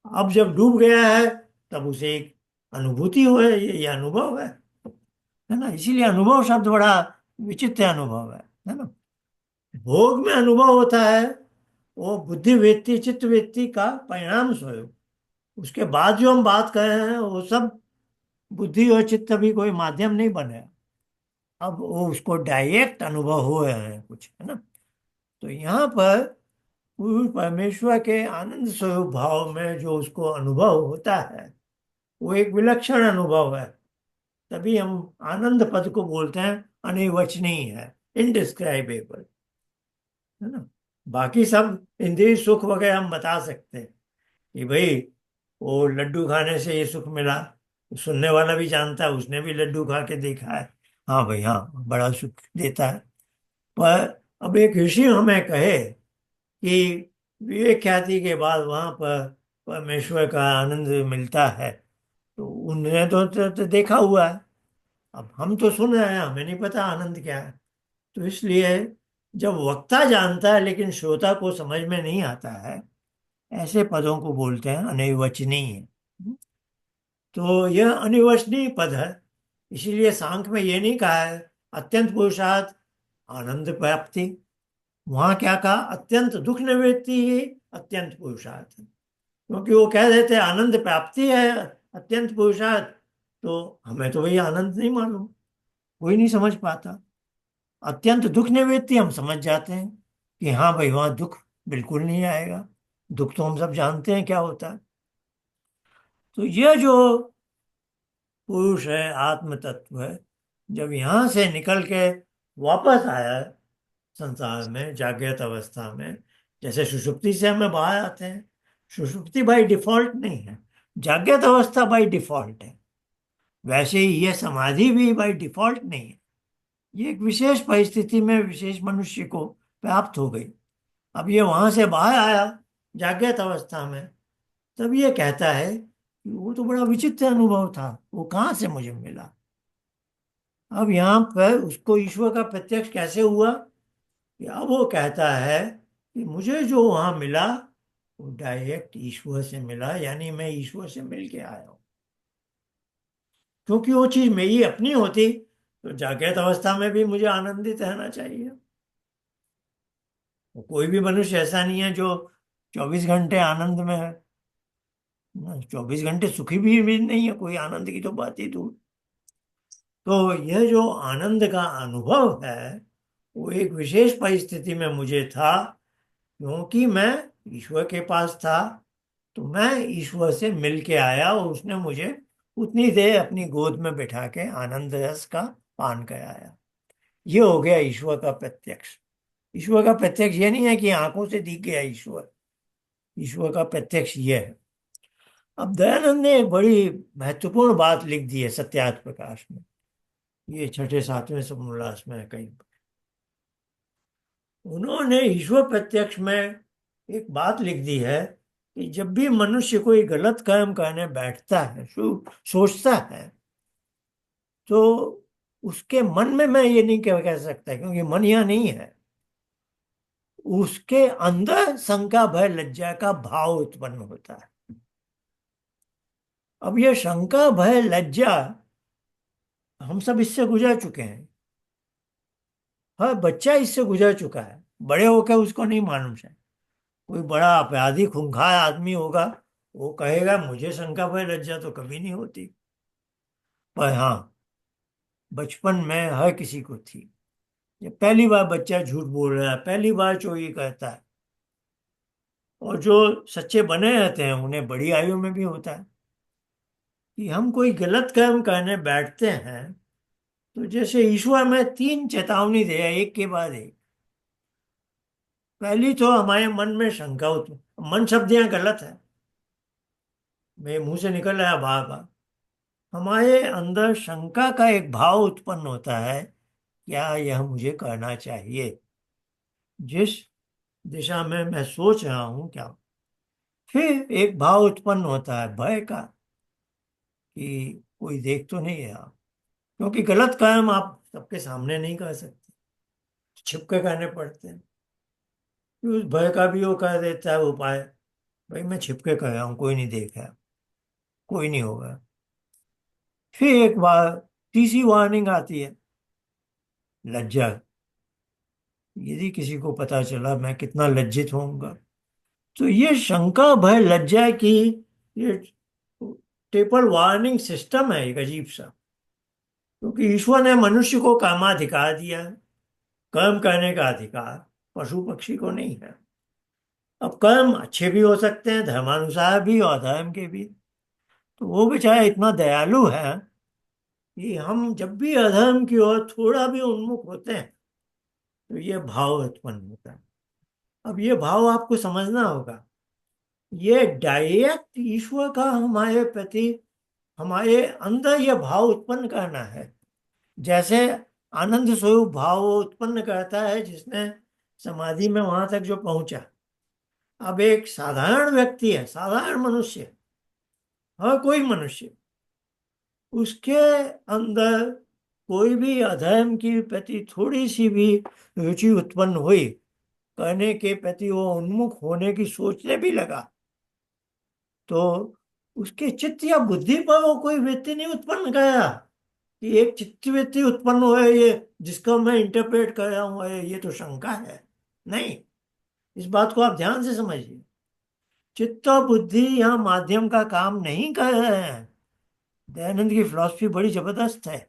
अब जब डूब गया है, तब उसे एक अनुभूति हो है, ये अनुभव है ना। इसीलिए अनुभव शब्द बड़ा विचित्र अनुभव है ना। भोग में अनुभव होता है, वो बुद्धि वृत्ति चित्त वृत्ति का परिणाम स्वरूप। उसके बाद जो हम बात कर रहे हैं, वो सब बुद्धि और चित्त भी कोई माध्यम नहीं बने। अब वो उसको डायरेक्ट अनुभव हो रहे हैं कुछ, है ना। तो यहाँ पर पूर्ण परमेश्वर के आनंद स्वरूप भाव में जो उसको अनुभव होता है, वो एक विलक्षण अनुभव है। तभी हम आनंद पद को बोलते हैं अनिर्वचनीय है, इनडिस्क्राइबेबल, है ना। बाकी सब इंद्रिय सुख वगैरह हम बता सकते हैं कि भाई वो लड्डू खाने से ये सुख मिला, सुनने वाला भी जानता है, उसने भी लड्डू खा के देखा है, हाँ भाई हाँ, बड़ा सुख देता है। पर अब एक ऋषि हमें कहे कि विवेक ख्याति के बाद वहां पर परमेश्वर का आनंद मिलता है, तो उन्होंने तो देखा हुआ है। अब हम तो सुन रहे हैं, हमें नहीं पता आनंद क्या है। तो इसलिए जब वक्ता जानता है लेकिन श्रोता को समझ में नहीं आता है, ऐसे पदों को बोलते हैं अनिर्वचनीय। तो यह अनिर्वचनीय पद है। इसीलिए सांख्य में ये नहीं कहा है अत्यंत पुरुषार्थ आनंद प्राप्ति, वहां क्या कहा, अत्यंत दुख निवृत्ति ही अत्यंत पुरुषार्थ है। क्योंकि वो कह देते हैं आनंद प्राप्ति है अत्यंत पुरुषार्थ, तो हमें तो वही आनंद नहीं मालूम, कोई नहीं समझ पाता। अत्यंत दुख निवृत्ति हम समझ जाते हैं कि हाँ भाई वहां दुख बिल्कुल नहीं आएगा, दुख तो हम सब जानते हैं क्या होता है। तो यह जो पुरुष है, आत्म तत्व है, जब यहां से निकल के वापस आया संसार में जागृत अवस्था में, जैसे सुषुप्ति से हमें बाहर आते हैं, सुषुप्ति बाय डिफॉल्ट नहीं है, जागृत अवस्था बाय डिफॉल्ट है, वैसे ही यह समाधि भी बाय डिफॉल्ट नहीं है। ये एक विशेष परिस्थिति में विशेष मनुष्य को प्राप्त हो गई। अब ये वहां से बाहर आया जागृत अवस्था में, तब ये कहता है कि वो तो बड़ा विचित्र अनुभव था, वो कहाँ से मुझे मिला। अब यहाँ पर उसको ईश्वर का प्रत्यक्ष कैसे हुआ, कि अब वो कहता है कि मुझे जो वहां मिला वो डायरेक्ट ईश्वर से मिला, यानी मैं ईश्वर से मिल के आया हूँ। क्योंकि वो चीज मेरी अपनी होती तो जागृत अवस्था में भी मुझे आनंदित रहना चाहिए। कोई भी मनुष्य ऐसा नहीं है जो 24 घंटे आनंद में है, 24 घंटे सुखी भी नहीं है, कोई आनंद की तो बात ही दूर। तो यह जो आनंद का अनुभव है वो एक विशेष परिस्थिति में मुझे था, क्योंकि मैं ईश्वर के पास था, तो मैं ईश्वर से मिल के आया और उसने मुझे उतनी देर अपनी गोद में बिठा के आनंद रस का पान कराया। ये हो गया ईश्वर का प्रत्यक्ष। ईश्वर का प्रत्यक्ष ये नहीं है कि आंखों से दिख गया ईश्वर, ईश्वर का प्रत्यक्ष ये है। अब दयानंद ने एक बड़ी महत्वपूर्ण बात लिख दी है सत्यार्थ प्रकाश में, ये छठे सातवें समोल्लास में है कहीं। उन्होंने ईश्वर प्रत्यक्ष में एक बात लिख दी है कि जब भी मनुष्य कोई गलत कर्म करने बैठता है, सोचता है, तो उसके मन में, मैं ये नहीं कह सकता क्योंकि मन यहाँ नहीं है, उसके अंदर शंका भय लज्जा का भाव उत्पन्न होता है। अब ये शंका भय लज्जा, हम सब इससे गुजर चुके हैं, हर बच्चा इससे गुजर चुका है, बड़े होकर उसको नहीं मालूम है। कोई बड़ा अपराधी खूंखार आदमी होगा, वो कहेगा मुझे शंका भय लज्जा तो कभी नहीं होती, पर हाँ बचपन में हर किसी को थी। ये पहली बार बच्चा झूठ बोल रहा है, पहली बार चोरी करता है, और जो सच्चे बने रहते हैं उन्हें बड़ी आयु में भी होता है। कि हम कोई गलत कर्म करने बैठते हैं, तो जैसे ईश्वर में तीन चेतावनी दे, एक के बाद एक। पहली तो हमारे मन में शंका उत्पन्न, मन शब्द यहाँ गलत है, मेरे मुंह से निकल रहा है बार बार, हमारे अंदर शंका का एक भाव उत्पन्न होता है, क्या यह मुझे करना चाहिए, जिस दिशा में मैं सोच रहा हूं क्या। फिर एक भाव उत्पन्न होता है भय का, कि कोई देख तो नहीं रहा, क्योंकि गलत काम आप सबके सामने नहीं कर सकते, छिप के करने पड़ते हैं। फिर उस भय का भी वो कर देता है उपाय, भाई मैं छिप के कर रहा हूँ, कोई नहीं देख रहा, कोई नहीं होगा। फिर एक बार तीसरी वार्निंग आती है, लज्जा, यदि किसी को पता चला मैं कितना लज्जित होऊंगा। तो ये शंका भय लज्जा की ये ट्रिपल वार्निंग सिस्टम है एक अजीब सा, क्योंकि ईश्वर ने मनुष्य को कामाधिकार दिया है, कर्म करने का अधिकार पशु पक्षी को नहीं है। अब कर्म अच्छे भी हो सकते हैं, धर्मानुसार भी और अधर्म के भी। तो वो बेचारा इतना दयालु है कि हम जब भी अधर्म की ओर थोड़ा भी उन्मुख होते हैं तो ये भाव उत्पन्न होता है। अब ये भाव आपको समझना होगा, ये डायरेक्ट ईश्वर का हमारे प्रति, हमारे अंदर ये भाव उत्पन्न करना है। जैसे आनंद स्वरूप भाव वो उत्पन्न करता है जिसने समाधि में वहां तक जो पहुंचा। अब एक साधारण व्यक्ति है, साधारण मनुष्य, हर कोई मनुष्य, उसके अंदर कोई भी अधर्म की प्रति थोड़ी सी भी रुचि उत्पन्न हुई, करने के प्रति वो उन्मुख होने की सोचने भी लगा, तो उसके चित्त या बुद्धि पर वो कोई वृत्ति नहीं उत्पन्न करेगा कि एक चित्त वृत्ति उत्पन्न हुआ है ये, जिसका मैं इंटरप्रेट कर रहा हूँ, ये तो शंका है। नहीं, इस बात को आप ध्यान से समझिए। चित्त और बुद्धि यहाँ माध्यम का काम नहीं कर रहे हैं। दयानंद की फिलॉसफी बड़ी जबरदस्त है।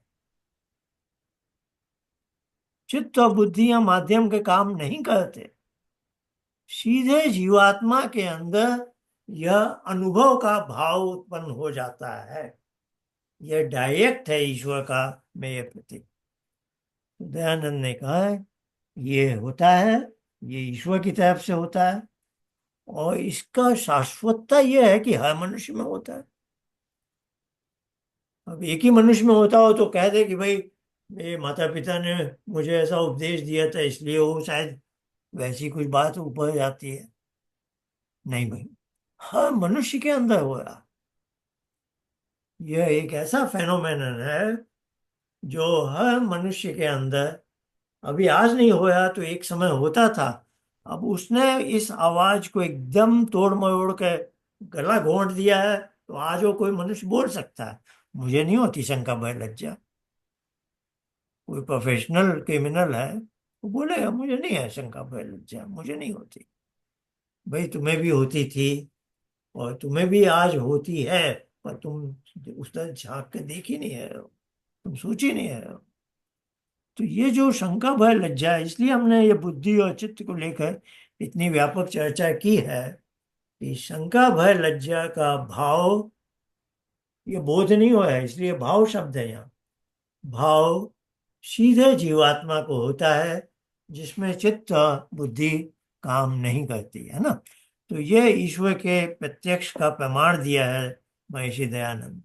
चित्त और बुद्धि यहाँ माध्यम के काम नहीं करते। सीधे जीवात्मा के अंदर यह अनुभव का भाव उत्पन्न हो जाता है। यह डायरेक्ट है ईश्वर का मेरे प्रति। दयानंद ने कहा है ये होता है, ये ईश्वर की तरफ से होता है, और इसका शाश्वतता यह है कि हर मनुष्य में होता है। अब एक ही मनुष्य में होता हो तो कह दे कि भाई मेरे माता पिता ने मुझे ऐसा उपदेश दिया था इसलिए वो शायद वैसी कुछ बात ऊपर जाती है। नहीं भाई, हर मनुष्य के अंदर हो रहा। यह एक ऐसा फेनोमेनन है जो हर मनुष्य के अंदर, अभी आज नहीं होया तो एक समय होता था। अब उसने इस आवाज को एकदम तोड़ मरोड़ के गला घोंट दिया है, तो आज वो कोई मनुष्य बोल सकता है मुझे नहीं होती शंका भय लज्जा। कोई प्रोफेशनल क्रिमिनल है वो बोलेगा मुझे नहीं है शंका भय लज्जा, मुझे नहीं होती। भाई तुम्हें भी होती थी, और तुम्हें भी आज होती है, पर तुम उस तरह झांक के देख ही नहीं है, तुम सोच ही नहीं है। तो ये जो शंका भय लज्जा है, इसलिए हमने ये बुद्धि और चित्त को लेकर इतनी व्यापक चर्चा की है कि शंका भय लज्जा का भाव, ये बोध नहीं हुआ है इसलिए भाव शब्द है यहाँ। भाव सीधे जीवात्मा को होता है जिसमें चित्त और बुद्धि काम नहीं करती है ना। तो ये ईश्वर के प्रत्यक्ष का प्रमाण दिया है महर्षि दयानंद।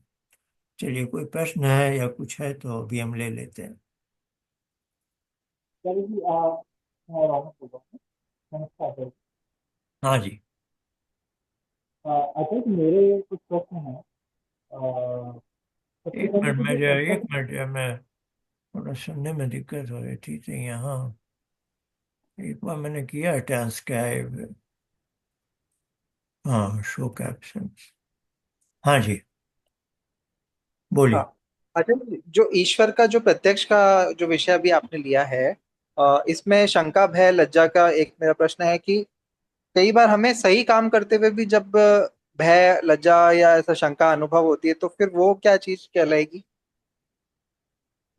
चलिए कोई प्रश्न है या कुछ है तो अभी हम ले लेते हैं। चलिए जी, मैं रावण बोल रहा हूँ। नमस्कार सर। हाँ जी। अच्छा जी, मेरे कुछ प्रश्न हैं। सबसे एक पहले मिनट तो जो मेरे, एक प्रत्यक्ष। मिनट यार, मैं थोड़ा सुनने में दिक्कत हो रही थी तो यहाँ एक बार मैंने किया ट्रांसक्राइब। हाँ, शो कैप्शंस। हाँ जी, बोलिए। हाँ। अच्छा जी, जो ईश्वर का जो प्रत्यक्ष का जो विषय अभी आपने लिया है, इसमें शंका भय लज्जा का एक मेरा प्रश्न है कि कई बार हमें सही काम करते हुए भी जब भय लज्जा या ऐसा शंका अनुभव होती है तो फिर वो क्या चीज कहलाएगी?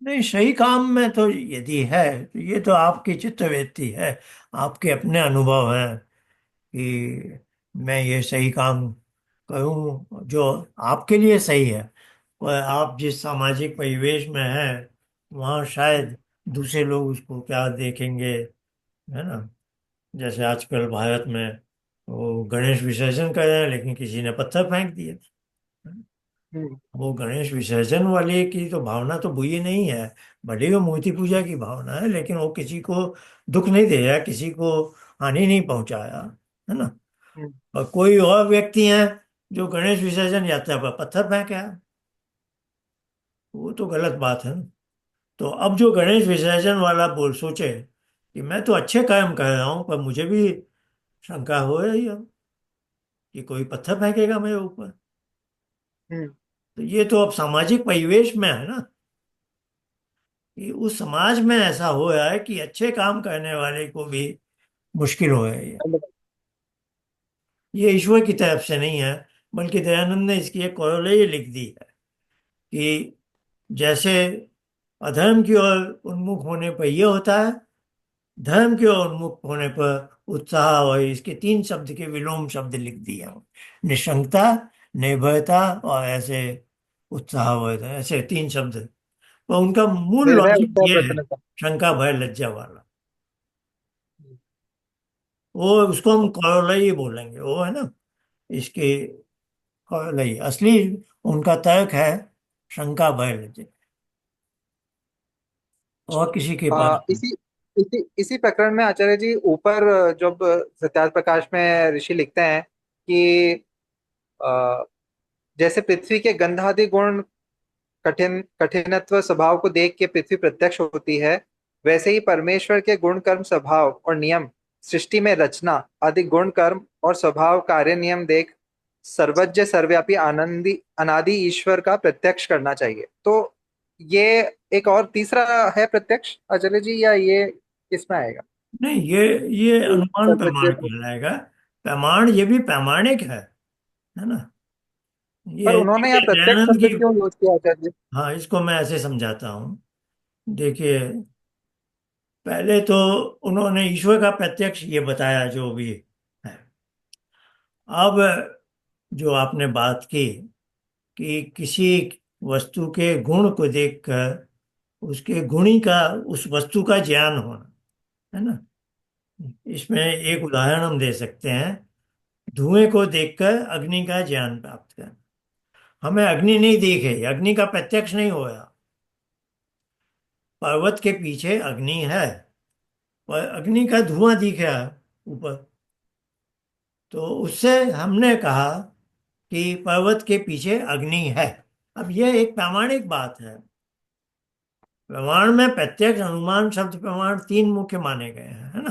नहीं, सही काम में तो यदि है तो ये तो आपकी चित्तवृत्ति है, आपके अपने अनुभव हैं कि मैं ये सही काम करूं जो आपके लिए सही है। और आप जिस सामाजिक परिवेश में हैं वहाँ शायद दूसरे लोग उसको क्या देखेंगे, है ना। जैसे आजकल भारत में वो गणेश विसर्जन कर रहे हैं लेकिन किसी ने पत्थर फेंक दिए। हम्म। वो गणेश विसर्जन वाले की तो भावना तो बुरी नहीं है, भले ही वो मूर्ति पूजा की भावना है, लेकिन वो किसी को दुख नहीं दे रहा, किसी को हानि नहीं पहुंचाया, है ना। हम्म। और कोई और व्यक्ति है जो गणेश विसर्जन यात्रा पर पत्थर फेंके है, वो तो गलत बात है ना। तो अब जो गणेश विसर्जन वाला बोल सोचे कि मैं तो अच्छे कर्म कर रहा हूं पर मुझे भी शंका हो रही है कि कोई पत्थर फेंकेगा मेरे ऊपर, हम्म। तो ये तो अब सामाजिक परिवेश में है ना, कि उस समाज में ऐसा हो रहा है कि अच्छे काम करने वाले को भी मुश्किल हो रही है। ये ईश्वर की तरफ से नहीं है, बल्कि दयानंद ने इसकी एक कॉरोलरी लिख दी है कि जैसे अधर्म की ओर उन्मुख होने पर यह होता है, धर्म की ओर उन्मुख होने पर उत्साह, और इसके तीन शब्द के विलोम शब्द लिख दिए हैं। निशंकता, निर्भयता और ऐसे उत्साह, ऐसे तीन शब्द तो उनका मूल निर्भय लॉजिक उत्साह ये है, प्रसन्नता। शंका भय लज्जा वाला। वो उसको हम कौलई बोलेंगे, वो है ना इसके, कौलई असली उनका तर्क है शंका भय लज्जा, और किसी के पास नहीं। इसी इसी इसी प्रकरण में आचार्य जी ऊपर जब सत्यार्थ प्रकाश में ऋषि लिखते हैं कि अ, जैसे पृथ्वी के गंधादि गुण कठिनत्व स्वभाव को देख के पृथ्वी प्रत्यक्ष होती है, वैसे ही परमेश्वर के गुण कर्म स्वभाव और नियम, सृष्टि में रचना आदि गुण कर्म और स्वभाव कार्य नियम देख सर्वज्ञ सर्वव्यापी आनंदी अनादि ईश्वर का प्रत्यक्ष करना चाहिए। तो ये एक और तीसरा है प्रत्यक्ष आचार्य जी, या ये किसमें आएगा? नहीं, ये अनुमान सर्वज्ञ प्रमाण कहलाएगा। प्रमाण ये भी प्रामाणिक है ना। पर ये उन्होंने यहाँ देखिए प्रत्यक्ष दयानंद शब्द की, क्यों यूज किया आचार्य जी? हाँ इसको मैं ऐसे समझाता हूँ। देखिए, पहले तो उन्होंने ईश्वर का प्रत्यक्ष ये बताया जो भी है। अब जो आपने बात की कि किसी वस्तु के गुण को देखकर उसके गुणी का, उस वस्तु का ज्ञान होना, है ना। इसमें एक उदाहरण हम दे सकते हैं, धुएं को देखकर अग्नि का ज्ञान प्राप्त करना। हमें अग्नि नहीं दिखे, अग्नि का प्रत्यक्ष नहीं होया, पर्वत के पीछे अग्नि है, पर अग्नि का धुआं दिख रहा है ऊपर। तो उससे हमने कहा कि पर्वत के पीछे अग्नि है। अब यह एक प्रामाणिक बात है। प्रमाण में प्रत्यक्ष, अनुमान, शब्द प्रमाण, तीन मुख्य माने गए हैं, है ना।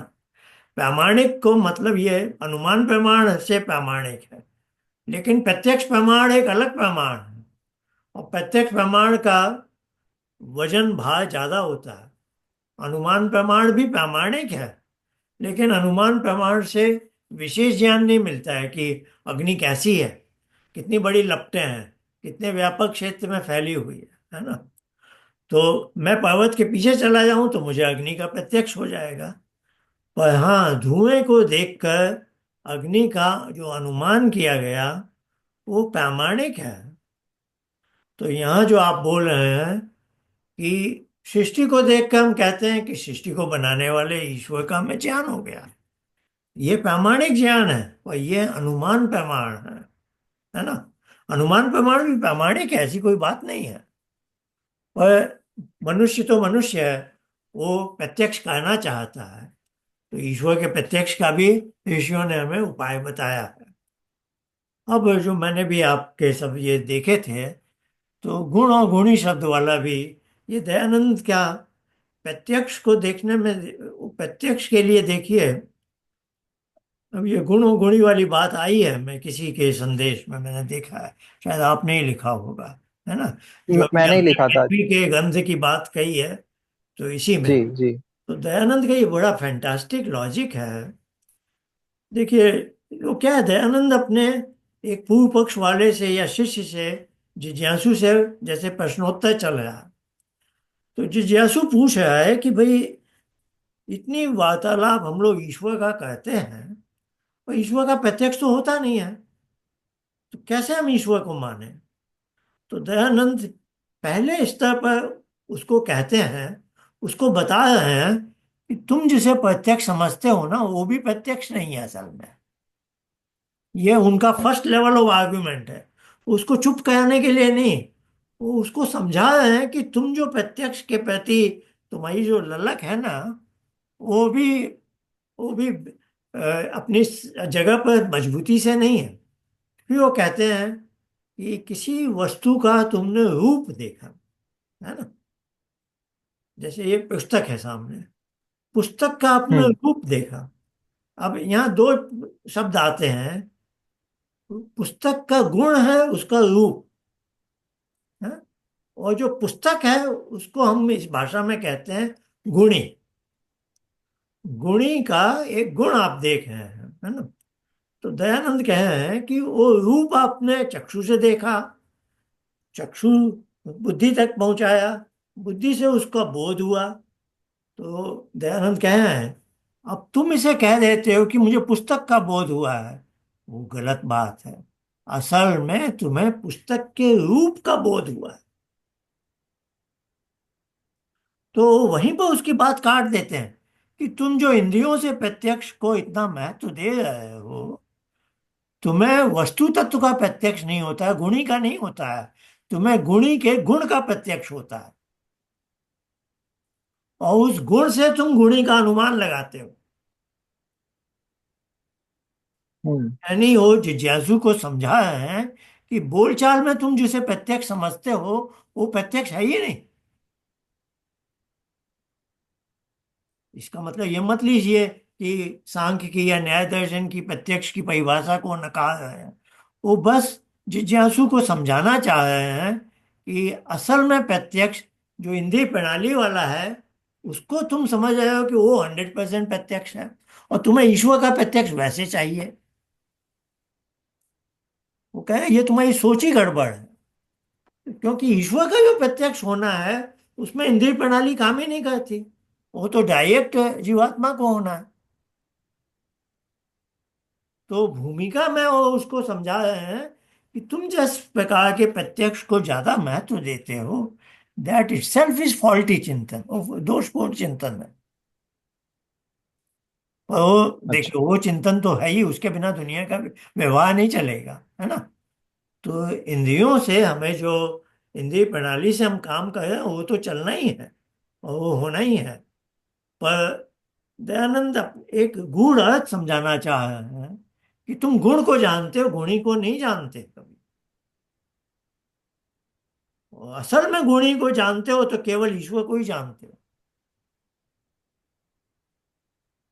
प्रामाणिक को मतलब ये अनुमान प्रमाण से प्रामाणिक है, लेकिन प्रत्यक्ष प्रमाण एक अलग प्रमाण है। और प्रत्यक्ष प्रमाण का वजन भार ज्यादा होता है। अनुमान प्रमाण भी प्रामाणिक है, लेकिन अनुमान प्रमाण से विशेष ज्ञान नहीं मिलता है कि अग्नि कैसी है, कितनी बड़ी लपटें हैं, कितने व्यापक क्षेत्र में फैली हुई है ना। तो मैं पर्वत के पीछे चला जाऊं तो मुझे अग्नि का प्रत्यक्ष हो जाएगा। पर हाँ, धुएं को देखकर अग्नि का जो अनुमान किया गया वो प्रामाणिक है। तो यहाँ जो आप बोल रहे हैं कि सृष्टि को देखकर हम कहते हैं कि सृष्टि को बनाने वाले ईश्वर का हमें ज्ञान हो गया, ये प्रामाणिक ज्ञान है। और ये अनुमान प्रमाण है ना। अनुमान प्रमाण भी प्रामाणिक है, ऐसी कोई बात नहीं है। पर मनुष्य तो मनुष्य है, वो प्रत्यक्ष करना चाहता है। तो ईश्वर के प्रत्यक्ष का भी ऋषियों ने हमें उपाय बताया है। अब जो मैंने भी आपके सब ये देखे थे, तो गुण और गुणी शब्द वाला भी, ये दयानंद क्या प्रत्यक्ष को देखने में, प्रत्यक्ष के लिए देखिए। अब ये गुण और गुणी वाली बात आई है, मैं किसी के संदेश में मैंने देखा है, शायद आपने ही लिखा होगा, है ना। जो अभी मैंने ही आपने लिखा था। पृथ्वी के गंध की बात कही है, तो इसी में जी जी। तो दयानंद का ये बड़ा फैंटास्टिक लॉजिक है। देखिए, वो क्या है, दयानंद अपने एक पूर्व पक्ष वाले से या शिष्य से, जिज्ञासु से, जैसे प्रश्नोत्तर चल रहा है। तो जिज्ञासु पूछ रहा है कि भाई, इतनी वार्तालाप हम लोग ईश्वर का कहते हैं, और ईश्वर का प्रत्यक्ष तो होता नहीं है, तो कैसे हम ईश्वर को माने। तो दयानंद पहले स्तर पर उसको कहते हैं, उसको बता रहे हैं कि तुम जिसे प्रत्यक्ष समझते हो ना, वो भी प्रत्यक्ष नहीं है असल में। ये उनका फर्स्ट लेवल ऑफ आर्गुमेंट है। उसको चुप कराने के लिए नहीं, वो उसको समझा रहे हैं कि तुम जो प्रत्यक्ष के प्रति तुम्हारी जो ललक है ना, वो भी वो भी अपनी जगह पर मजबूती से नहीं है। फिर वो कहते हैं कि किसी वस्तु का तुमने रूप देखा, है ना। जैसे ये पुस्तक है सामने, पुस्तक का आपने हम्म। रूप देखा। अब यहाँ दो शब्द आते हैं, पुस्तक का गुण है, उसका रूप है। और जो पुस्तक है उसको हम इस भाषा में कहते हैं गुणी। गुणी का एक गुण आप देख रहे हैं, है ना। तो दयानंद कह रहे हैं कि वो रूप आपने चक्षु से देखा, चक्षु बुद्धि तक पहुंचाया, बुद्धि से उसका बोध हुआ। तो दयानंद कह रहे हैं, अब तुम इसे कह देते हो कि मुझे पुस्तक का बोध हुआ है, वो गलत बात है। असल में तुम्हें पुस्तक के रूप का बोध हुआ है। तो वहीं पर उसकी बात काट देते हैं कि तुम जो इंद्रियों से प्रत्यक्ष को इतना महत्व दे रहे हो, तुम्हें वस्तु तत्व का प्रत्यक्ष नहीं होता है, गुणी का नहीं होता है। तुम्हें गुणी के गुण का प्रत्यक्ष होता है, और उस गुण से तुम गुणी का अनुमान लगाते हो। हम्म। यानी वो जिज्ञासु को समझा है कि बोलचाल में तुम जिसे प्रत्यक्ष समझते हो, वो प्रत्यक्ष है ही नहीं। इसका मतलब ये मत लीजिए कि सांख्य की या न्याय दर्शन की प्रत्यक्ष की परिभाषा को नकार रहे हैं। वो बस जिज्ञासु को समझाना चाह रहे हैं कि असल में प्रत्यक्ष जो इंद्रिय प्रणाली वाला है, उसको तुम समझ रहे हो कि वो 100% प्रत्यक्ष है, और तुम्हें ईश्वर का प्रत्यक्ष वैसे चाहिए। वो कहे ये तुम्हारी सोच ही गड़बड़ है, क्योंकि ईश्वर का जो प्रत्यक्ष होना है उसमें इंद्रिय प्रणाली काम ही नहीं करती। वो तो डायरेक्ट जीवात्मा को होना है। तो भूमिका में वो उसको समझा रहे हैं कि तुम जिस प्रकार के प्रत्यक्ष को ज्यादा महत्व देते हो, दैट इटसेल्फ इज फॉल्टी चिंतन, वो दोषपूर्ण चिंतन है। पर वो अच्छा। देखिए, वो चिंतन तो है ही, उसके बिना दुनिया का व्यवहार नहीं चलेगा, है ना। तो इंद्रियों से हमें जो इंद्रिय प्रणाली से हम काम कर रहे हैं वो तो चलना ही है, और वो होना ही है। पर दयानंद एक गूढ़ अर्थ समझाना चाह रहे हैं कि तुम गुण को जानते हो, गुणी को नहीं जानते कभी। और असल में गुणी को जानते हो तो केवल ईश्वर को ही जानते हो।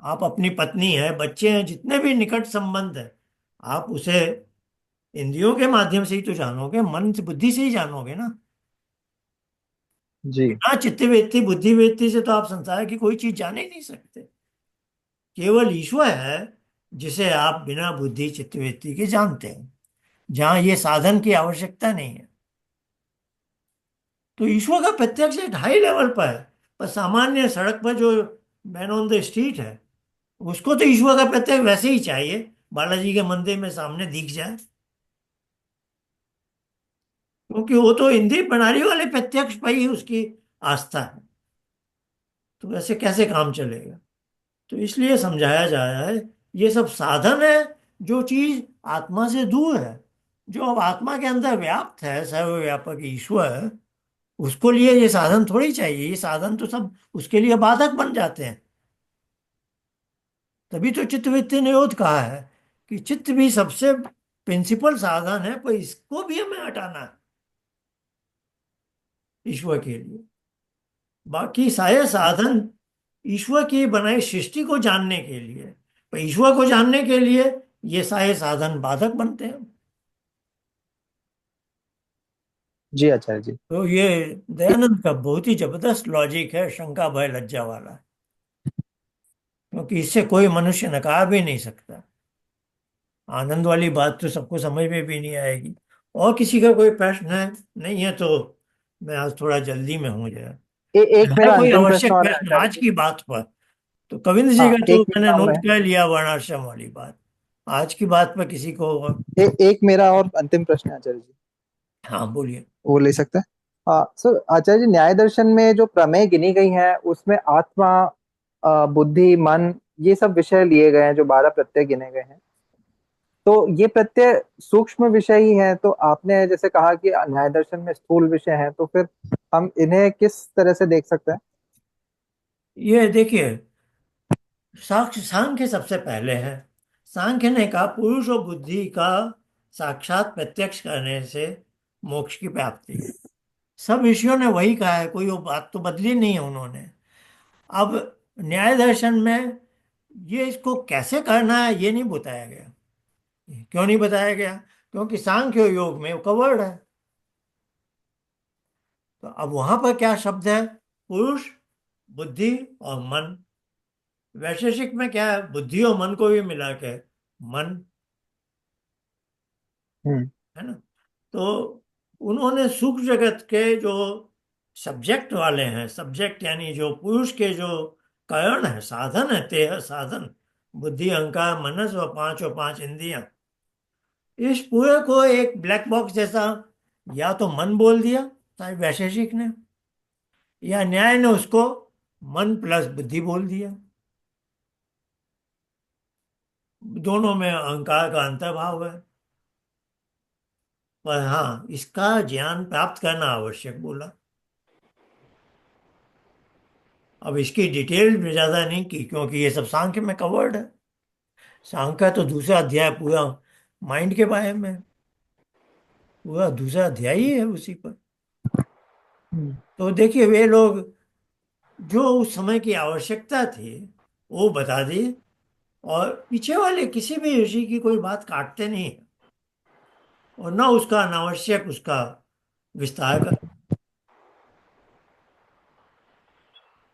आप अपनी पत्नी है, बच्चे हैं, जितने भी निकट संबंध है, आप उसे इंद्रियों के माध्यम से ही तो जानोगे, मन से बुद्धि से ही जानोगे ना। जी। बिना चित्तवृत्ति बुद्धिवृत्ति से तो आप संसार की कोई चीज जान ही नहीं सकते। केवल ईश्वर है जिसे आप बिना बुद्धि चित्तवृत्ति के जानते हैं, जहां ये साधन की आवश्यकता नहीं है। तो ईश्वर का प्रत्यक्ष एक हाई लेवल पर है। पर सामान्य सड़क पर जो मैन ऑन द स्ट्रीट है, उसको तो ईश्वर का प्रत्यक्ष वैसे ही चाहिए, बालाजी के मंदिर में सामने दिख जाए। क्योंकि वो तो इंद्रिय प्रणाली वाले प्रत्यक्ष पर ही उसकी आस्था है। तो वैसे कैसे काम चलेगा। तो इसलिए समझाया जा रहा है, ये सब साधन है। जो चीज आत्मा से दूर है, जो अब आत्मा के अंदर व्याप्त है, सर्वव्यापक ईश्वर, उसको लिए ये साधन थोड़ी चाहिए। ये साधन तो सब उसके लिए बाधक बन जाते हैं। तभी तो चित्तवृत्ति निरोध कहा है कि चित्त भी सबसे प्रिंसिपल साधन है, पर इसको भी हमें हटाना है ईश्वर के लिए। बाकी सारे साधन ईश्वर की बनाई सृष्टि को जानने के लिए, पर ईश्वर को जानने के लिए ये सारे साधन बाधक बनते हैं। जी आचार्य जी। तो ये दयानंद का बहुत ही जबरदस्त लॉजिक है, शंका भय लज्जा वाला। क्योंकि इससे कोई मनुष्य नकार भी नहीं सकता। आनंद वाली बात तो सबको समझ में भी नहीं आएगी। और किसी का कोई प्रश्न है? नहीं है तो मैं आज थोड़ा जल्दी में हूँ जरा। एक है मेरा कोई अंतिम प्रश्न आवश्यक और है प्रश्न आचार्य आज जी। की बात पर? तो कविंद्र जी हाँ, का तो एक मैंने मेरा और नोट है। कर लिया, वर्णाश्रम वाली बात। आज की बात पर किसी को? एक मेरा और अंतिम प्रश्न है आचार्य जी। हाँ बोलिए। वो ले सकते हैं। हाँ सर, आचार्य जी, न्याय दर्शन में जो प्रमेय गिनी गई हैं उसमें आत्मा, बुद्धि, मन, ये सब विषय लिए गए हैं, जो 12 प्रत्यय गिने गए हैं। तो ये प्रत्यय सूक्ष्म विषय ही है, तो आपने जैसे कहा कि न्याय दर्शन में स्थूल विषय है, तो फिर हम इन्हें किस तरह से देख सकते हैं? ये देखिए, साक्ष्य सांख्य सबसे पहले है। सांख्य ने कहा पुरुष और बुद्धि का साक्षात प्रत्यक्ष करने से मोक्ष की प्राप्ति है। सब ऋषियों ने वही कहा है, कोई वो बात तो बदली नहीं है उन्होंने। अब न्याय दर्शन में ये इसको कैसे करना है ये नहीं बताया गया। क्यों नहीं बताया गया? क्योंकि सांख्य योग में वो कवर्ड है। तो अब वहां पर क्या शब्द है? पुरुष, बुद्धि और मन। वैशेषिक में क्या है? बुद्धि और मन को भी मिला के मन, हम्म। है ना। तो उन्होंने सूक्ष्म जगत के जो सब्जेक्ट वाले हैं, सब्जेक्ट यानी जो पुरुष के जो कारण है, साधन है, तेह साधन, बुद्धि अहंकार मनस और पांच इंद्रियां, इस पूरे को एक ब्लैक बॉक्स जैसा या तो मन बोल दिया साहब वैशेषिक ने, या न्याय ने उसको मन प्लस बुद्धि बोल दिया। दोनों में अहंकार का अंतर्भाव है। पर हाँ, इसका ज्ञान प्राप्त करना आवश्यक बोला। अब इसकी डिटेल में ज्यादा नहीं की, क्योंकि ये सब सांख्य में कवर्ड है। सांख्य का तो दूसरा अध्याय पूरा माइंड के बारे में है। पूरा दूसरा अध्याय ही है उसी पर। हम्म। तो देखिए, वे लोग जो उस समय की आवश्यकता थी वो बता दी, और पीछे वाले किसी भी ऋषि की कोई बात काटते नहीं है, और न उसका अनावश्यक उसका विस्तार करते।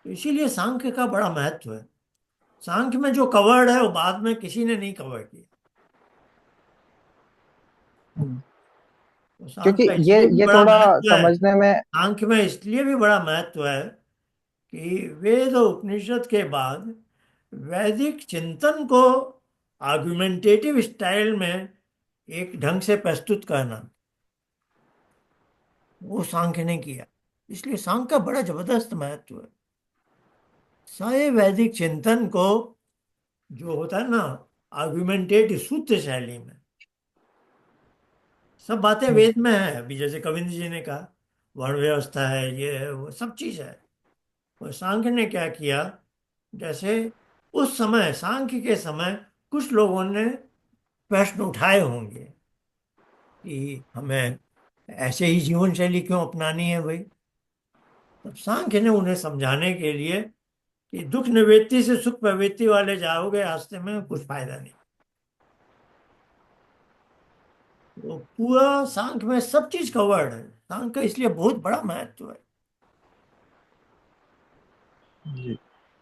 तो इसीलिए सांख्य का बड़ा महत्व है। सांख्य में जो कवर्ड है वो बाद में किसी ने नहीं कवर किया। हम्म। तो सांख्य क्योंकि का ये इसलिए भी ये बड़ा थोड़ा महत्व है। समझने में। सांख्य में इसलिए भी बड़ा महत्व है कि वेद और उपनिषद के बाद वैदिक चिंतन को आर्गुमेंटेटिव स्टाइल में एक ढंग से प्रस्तुत करना, वो सांख्य ने किया। इसलिए सांख्य का बड़ा जबरदस्त महत्व है। सारे वैदिक चिंतन को, जो होता है ना, आर्गुमेंटेटिव सूत्र शैली में, सब बातें हम्म। वेद में है। अभी जैसे कविंद्र जी ने कहा, वर्ण व्यवस्था है, ये है, वो सब चीज है। और सांख्य ने क्या किया, जैसे उस समय, सांख्य के समय, कुछ लोगों ने प्रश्न उठाए होंगे कि हमें ऐसे ही जीवन शैली क्यों अपनानी है भाई। तब सांख्य ने उन्हें समझाने के लिए कि दुख निवृत्ति से सुख प्रवृत्ति वाले जाओगे रास्ते में, कुछ फायदा नहीं। वो पूरा सांख्य में सब चीज कवर्ड है। सांख्य का इसलिए बहुत बड़ा महत्व है। जी।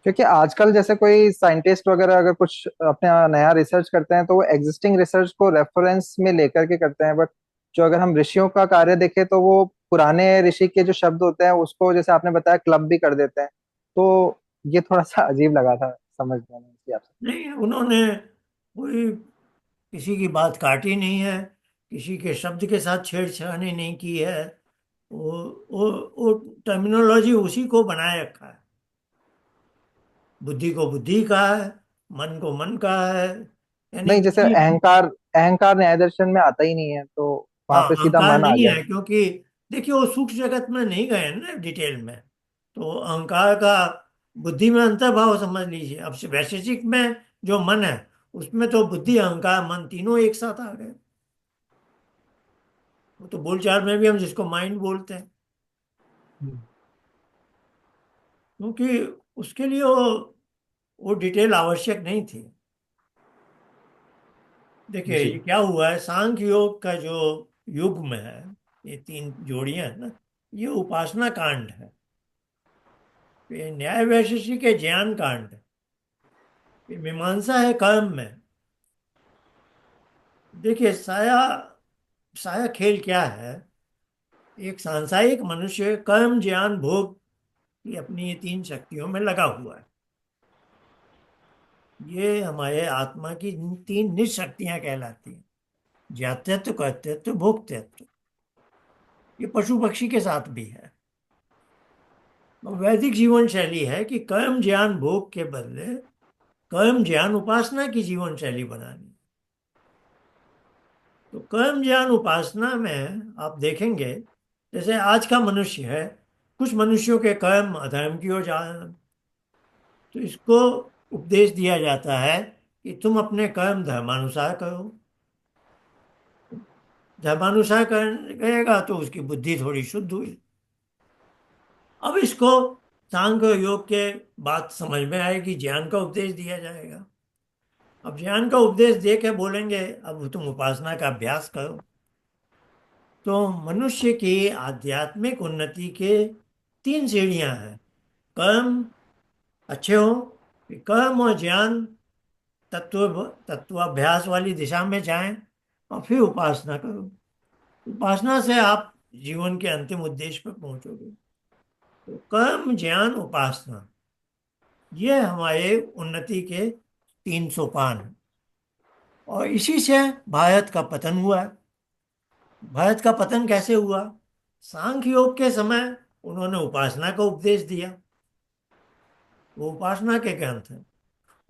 क्योंकि आजकल जैसे कोई साइंटिस्ट वगैरह अगर कुछ अपना नया रिसर्च करते हैं तो वो एग्जिस्टिंग रिसर्च को रेफरेंस में लेकर के करते हैं, बट जो अगर हम ऋषियों का कार्य देखें तो वो पुराने ऋषि के जो शब्द होते हैं उसको जैसे आपने बताया क्लब भी कर देते हैं। तो ये थोड़ा सा अजीब लगा था समझने में इसलिए आपसे। नहीं, उन्होंने कोई किसी की बात काटी नहीं है, किसी के शब्द के साथ छेड़छाड़ी नहीं की है। वो वो टर्मिनोलॉजी उसी को बनाए रखा है। बुद्धि को बुद्धि कहा है, मन को मन कहा है, यानी नहीं, जैसे किसी। अहंकार, अहंकार न्याय दर्शन में आता ही नहीं है तो वहां हाँ, पे सीधा अहंकार मन आ नहीं गया। है, क्योंकि देखिए वो सूक्ष्म जगत में नहीं गए ना डिटेल में। तो अहंकार का बुद्धि में अंतर्भाव समझ लीजिए। अब से वैशेषिक में जो मन है, उसमें तो बुद्धि अहंकार मन तीनों एक साथ आ गए। वो तो बोलचाल में भी हम जिसको माइंड बोलते हैं, क्योंकि उसके लिए वो डिटेल आवश्यक नहीं थी। देखिए, जी। ये क्या हुआ है, सांख्य योग का जो युग में है, ये तीन जोड़ियां हैं ना, ये उपासना कांड है। ये न्याय वैशेषिक के ज्ञान कांड है। ये मीमांसा है कर्म में। देखिए, साया साया खेल क्या है। एक सांसारिक मनुष्य कर्म ज्ञान भोग की अपनी ये तीन शक्तियों में लगा हुआ है। ये हमारे आत्मा की तीन निज शक्तियां कहलाती हैं: ज्ञातृत्व, कर्तृत्व, भोक्तृत्व। ये पशु पक्षी के साथ भी है। और वैदिक जीवन शैली है कि कर्म ज्ञान भोग के बदले कर्म ज्ञान उपासना की जीवन शैली बनानी। तो कर्म ज्ञान उपासना में आप देखेंगे, जैसे आज का मनुष्य है, कुछ मनुष्यों के कर्म अधर्म की ओर जा रहे हैं। तो इसको उपदेश दिया जाता है कि तुम अपने कर्म धर्मानुसार करो। धर्मानुसार करेगा तो उसकी बुद्धि थोड़ी शुद्ध हुई। अब इसको सांख्य योग के बात समझ में आएगी, ज्ञान का उपदेश दिया जाएगा। अब ज्ञान का उपदेश दे के बोलेंगे अब तुम उपासना का अभ्यास करो। तो मनुष्य की आध्यात्मिक उन्नति के तीन सीढ़ियां हैं। कर्म अच्छे हो, फिर कर्म और ज्ञान तत्वाभ्यास वाली दिशा में जाएं, और फिर उपासना करो। उपासना से आप जीवन के अंतिम उद्देश्य पर पहुंचोगे। तो कर्म ज्ञान उपासना, ये हमारे उन्नति के तीन सोपान हैं। और इसी से भारत का पतन हुआ है। भारत का पतन कैसे हुआ? सांख्य योग के समय उन्होंने उपासना का उपदेश दिया। वो उपासना के ग्रंथ है।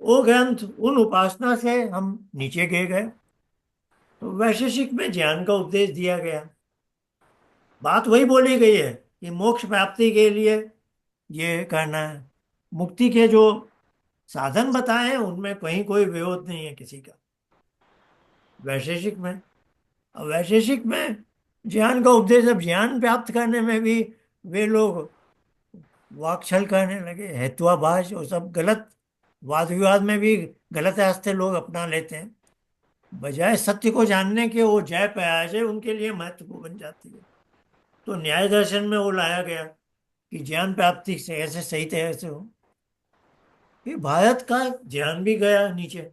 वो ग्रंथ, उन उपासना से हम नीचे गिर गए। तो वैशेषिक में ज्ञान का उपदेश दिया गया। बात वही बोली गई है कि मोक्ष प्राप्ति के लिए ये करना है। मुक्ति के जो साधन बताए हैं उनमें कहीं कोई विरोध नहीं है किसी का, वैशेषिक में। अब वैशेषिक में ज्ञान का उपदेश, अब ज्ञान प्राप्त करने में भी वे लोग वाकछल करने लगे, हेतुआभास और सब गलत। वाद विवाद में भी गलत रास्ते लोग अपना लेते हैं। बजाय सत्य को जानने के वो जय पराजय उनके लिए महत्वपूर्ण बन जाती है। तो न्याय दर्शन में वो लाया गया कि ज्ञान प्राप्ति से ऐसे सही तरह से हो। फिर भारत का ज्ञान भी गया नीचे।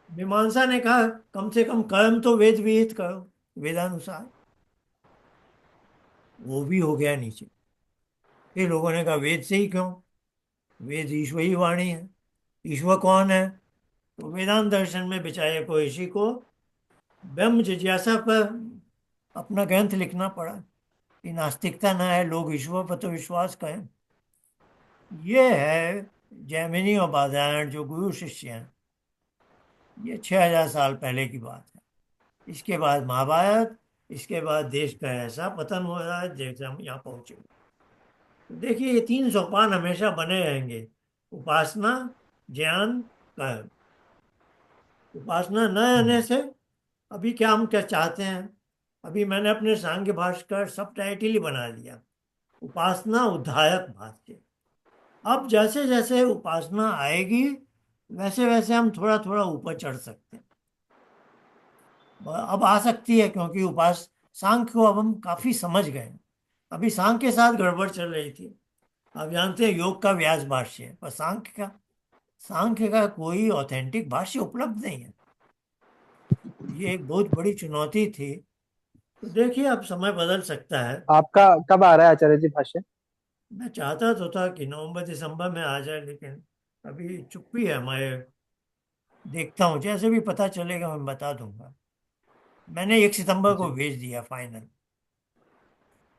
मीमांसा ने कहा कम से कम कर्म तो वेद विहित करो, वेदानुसार। वो भी हो गया नीचे। फिर लोगों ने कहा वेद से ही क्यों, वेद ईश्वरी वाणी है। ईश्वर कौन है? तो वेदांत दर्शन में बेचारे को ऋषि को ब्रह्म जिज्ञासा पर अपना ग्रंथ लिखना पड़ा कि नास्तिकता ना है, लोग ईश्वर पर तो विश्वास करें। ये है जैमिनी और बादरायण जो गुरु शिष्य हैं। ये 6,000 साल पहले की बात है। इसके बाद महाभारत, इसके बाद देश का ऐसा पतन हो रहा है जैसे हम यहाँ पहुंचे। तो देखिए ये 3 सोपान हमेशा बने रहेंगे। उपासना, ज्ञान, कर्म। उपासना न रहने से अभी क्या हम क्या चाहते हैं? अभी मैंने अपने सांख्य भास्कर सब टाइटल ही बना लिया, उपासना उद्धायक भाष्य। अब जैसे जैसे उपासना आएगी वैसे वैसे हम थोड़ा थोड़ा ऊपर चढ़ सकते हैं। अब आ सकती है क्योंकि उपास सांख्य को अब हम काफी समझ गए हैं। अभी सांख्य के साथ गड़बड़ चल रही थी। आप जानते हैं योग का व्यास भाष्य है, पर सांख्य का कोई ऑथेंटिक भाष्य उपलब्ध नहीं है। ये एक बहुत बड़ी चुनौती थी। तो देखिए अब समय बदल सकता है। आपका कब आ रहा है आचार्य जी भाष्य? मैं चाहता तो था कि नवंबर दिसंबर में आ जाए, लेकिन अभी चुप्पी है हमारे। देखता हूँ, जैसे भी पता चलेगा मैं बता दूंगा। मैंने 1 सितंबर को जी। भेज दिया फाइनल।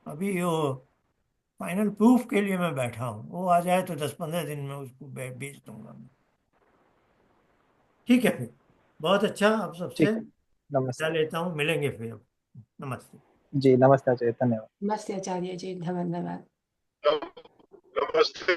अभी वो फाइनल प्रूफ के लिए मैं बैठा हूँ, वो आ जाए तो 10-15 दिन में उसको भेज दूंगा मैं। ठीक है फिर। बहुत अच्छा, आप सबसे ठीक है। विदा नमस्ते। लेता हूँ, मिलेंगे फिर। नमस्ते। जी नमस्ते आचार्य, धन्यवाद। नमस्ते आचार्य जी, धन्यवाद। नमस्ते।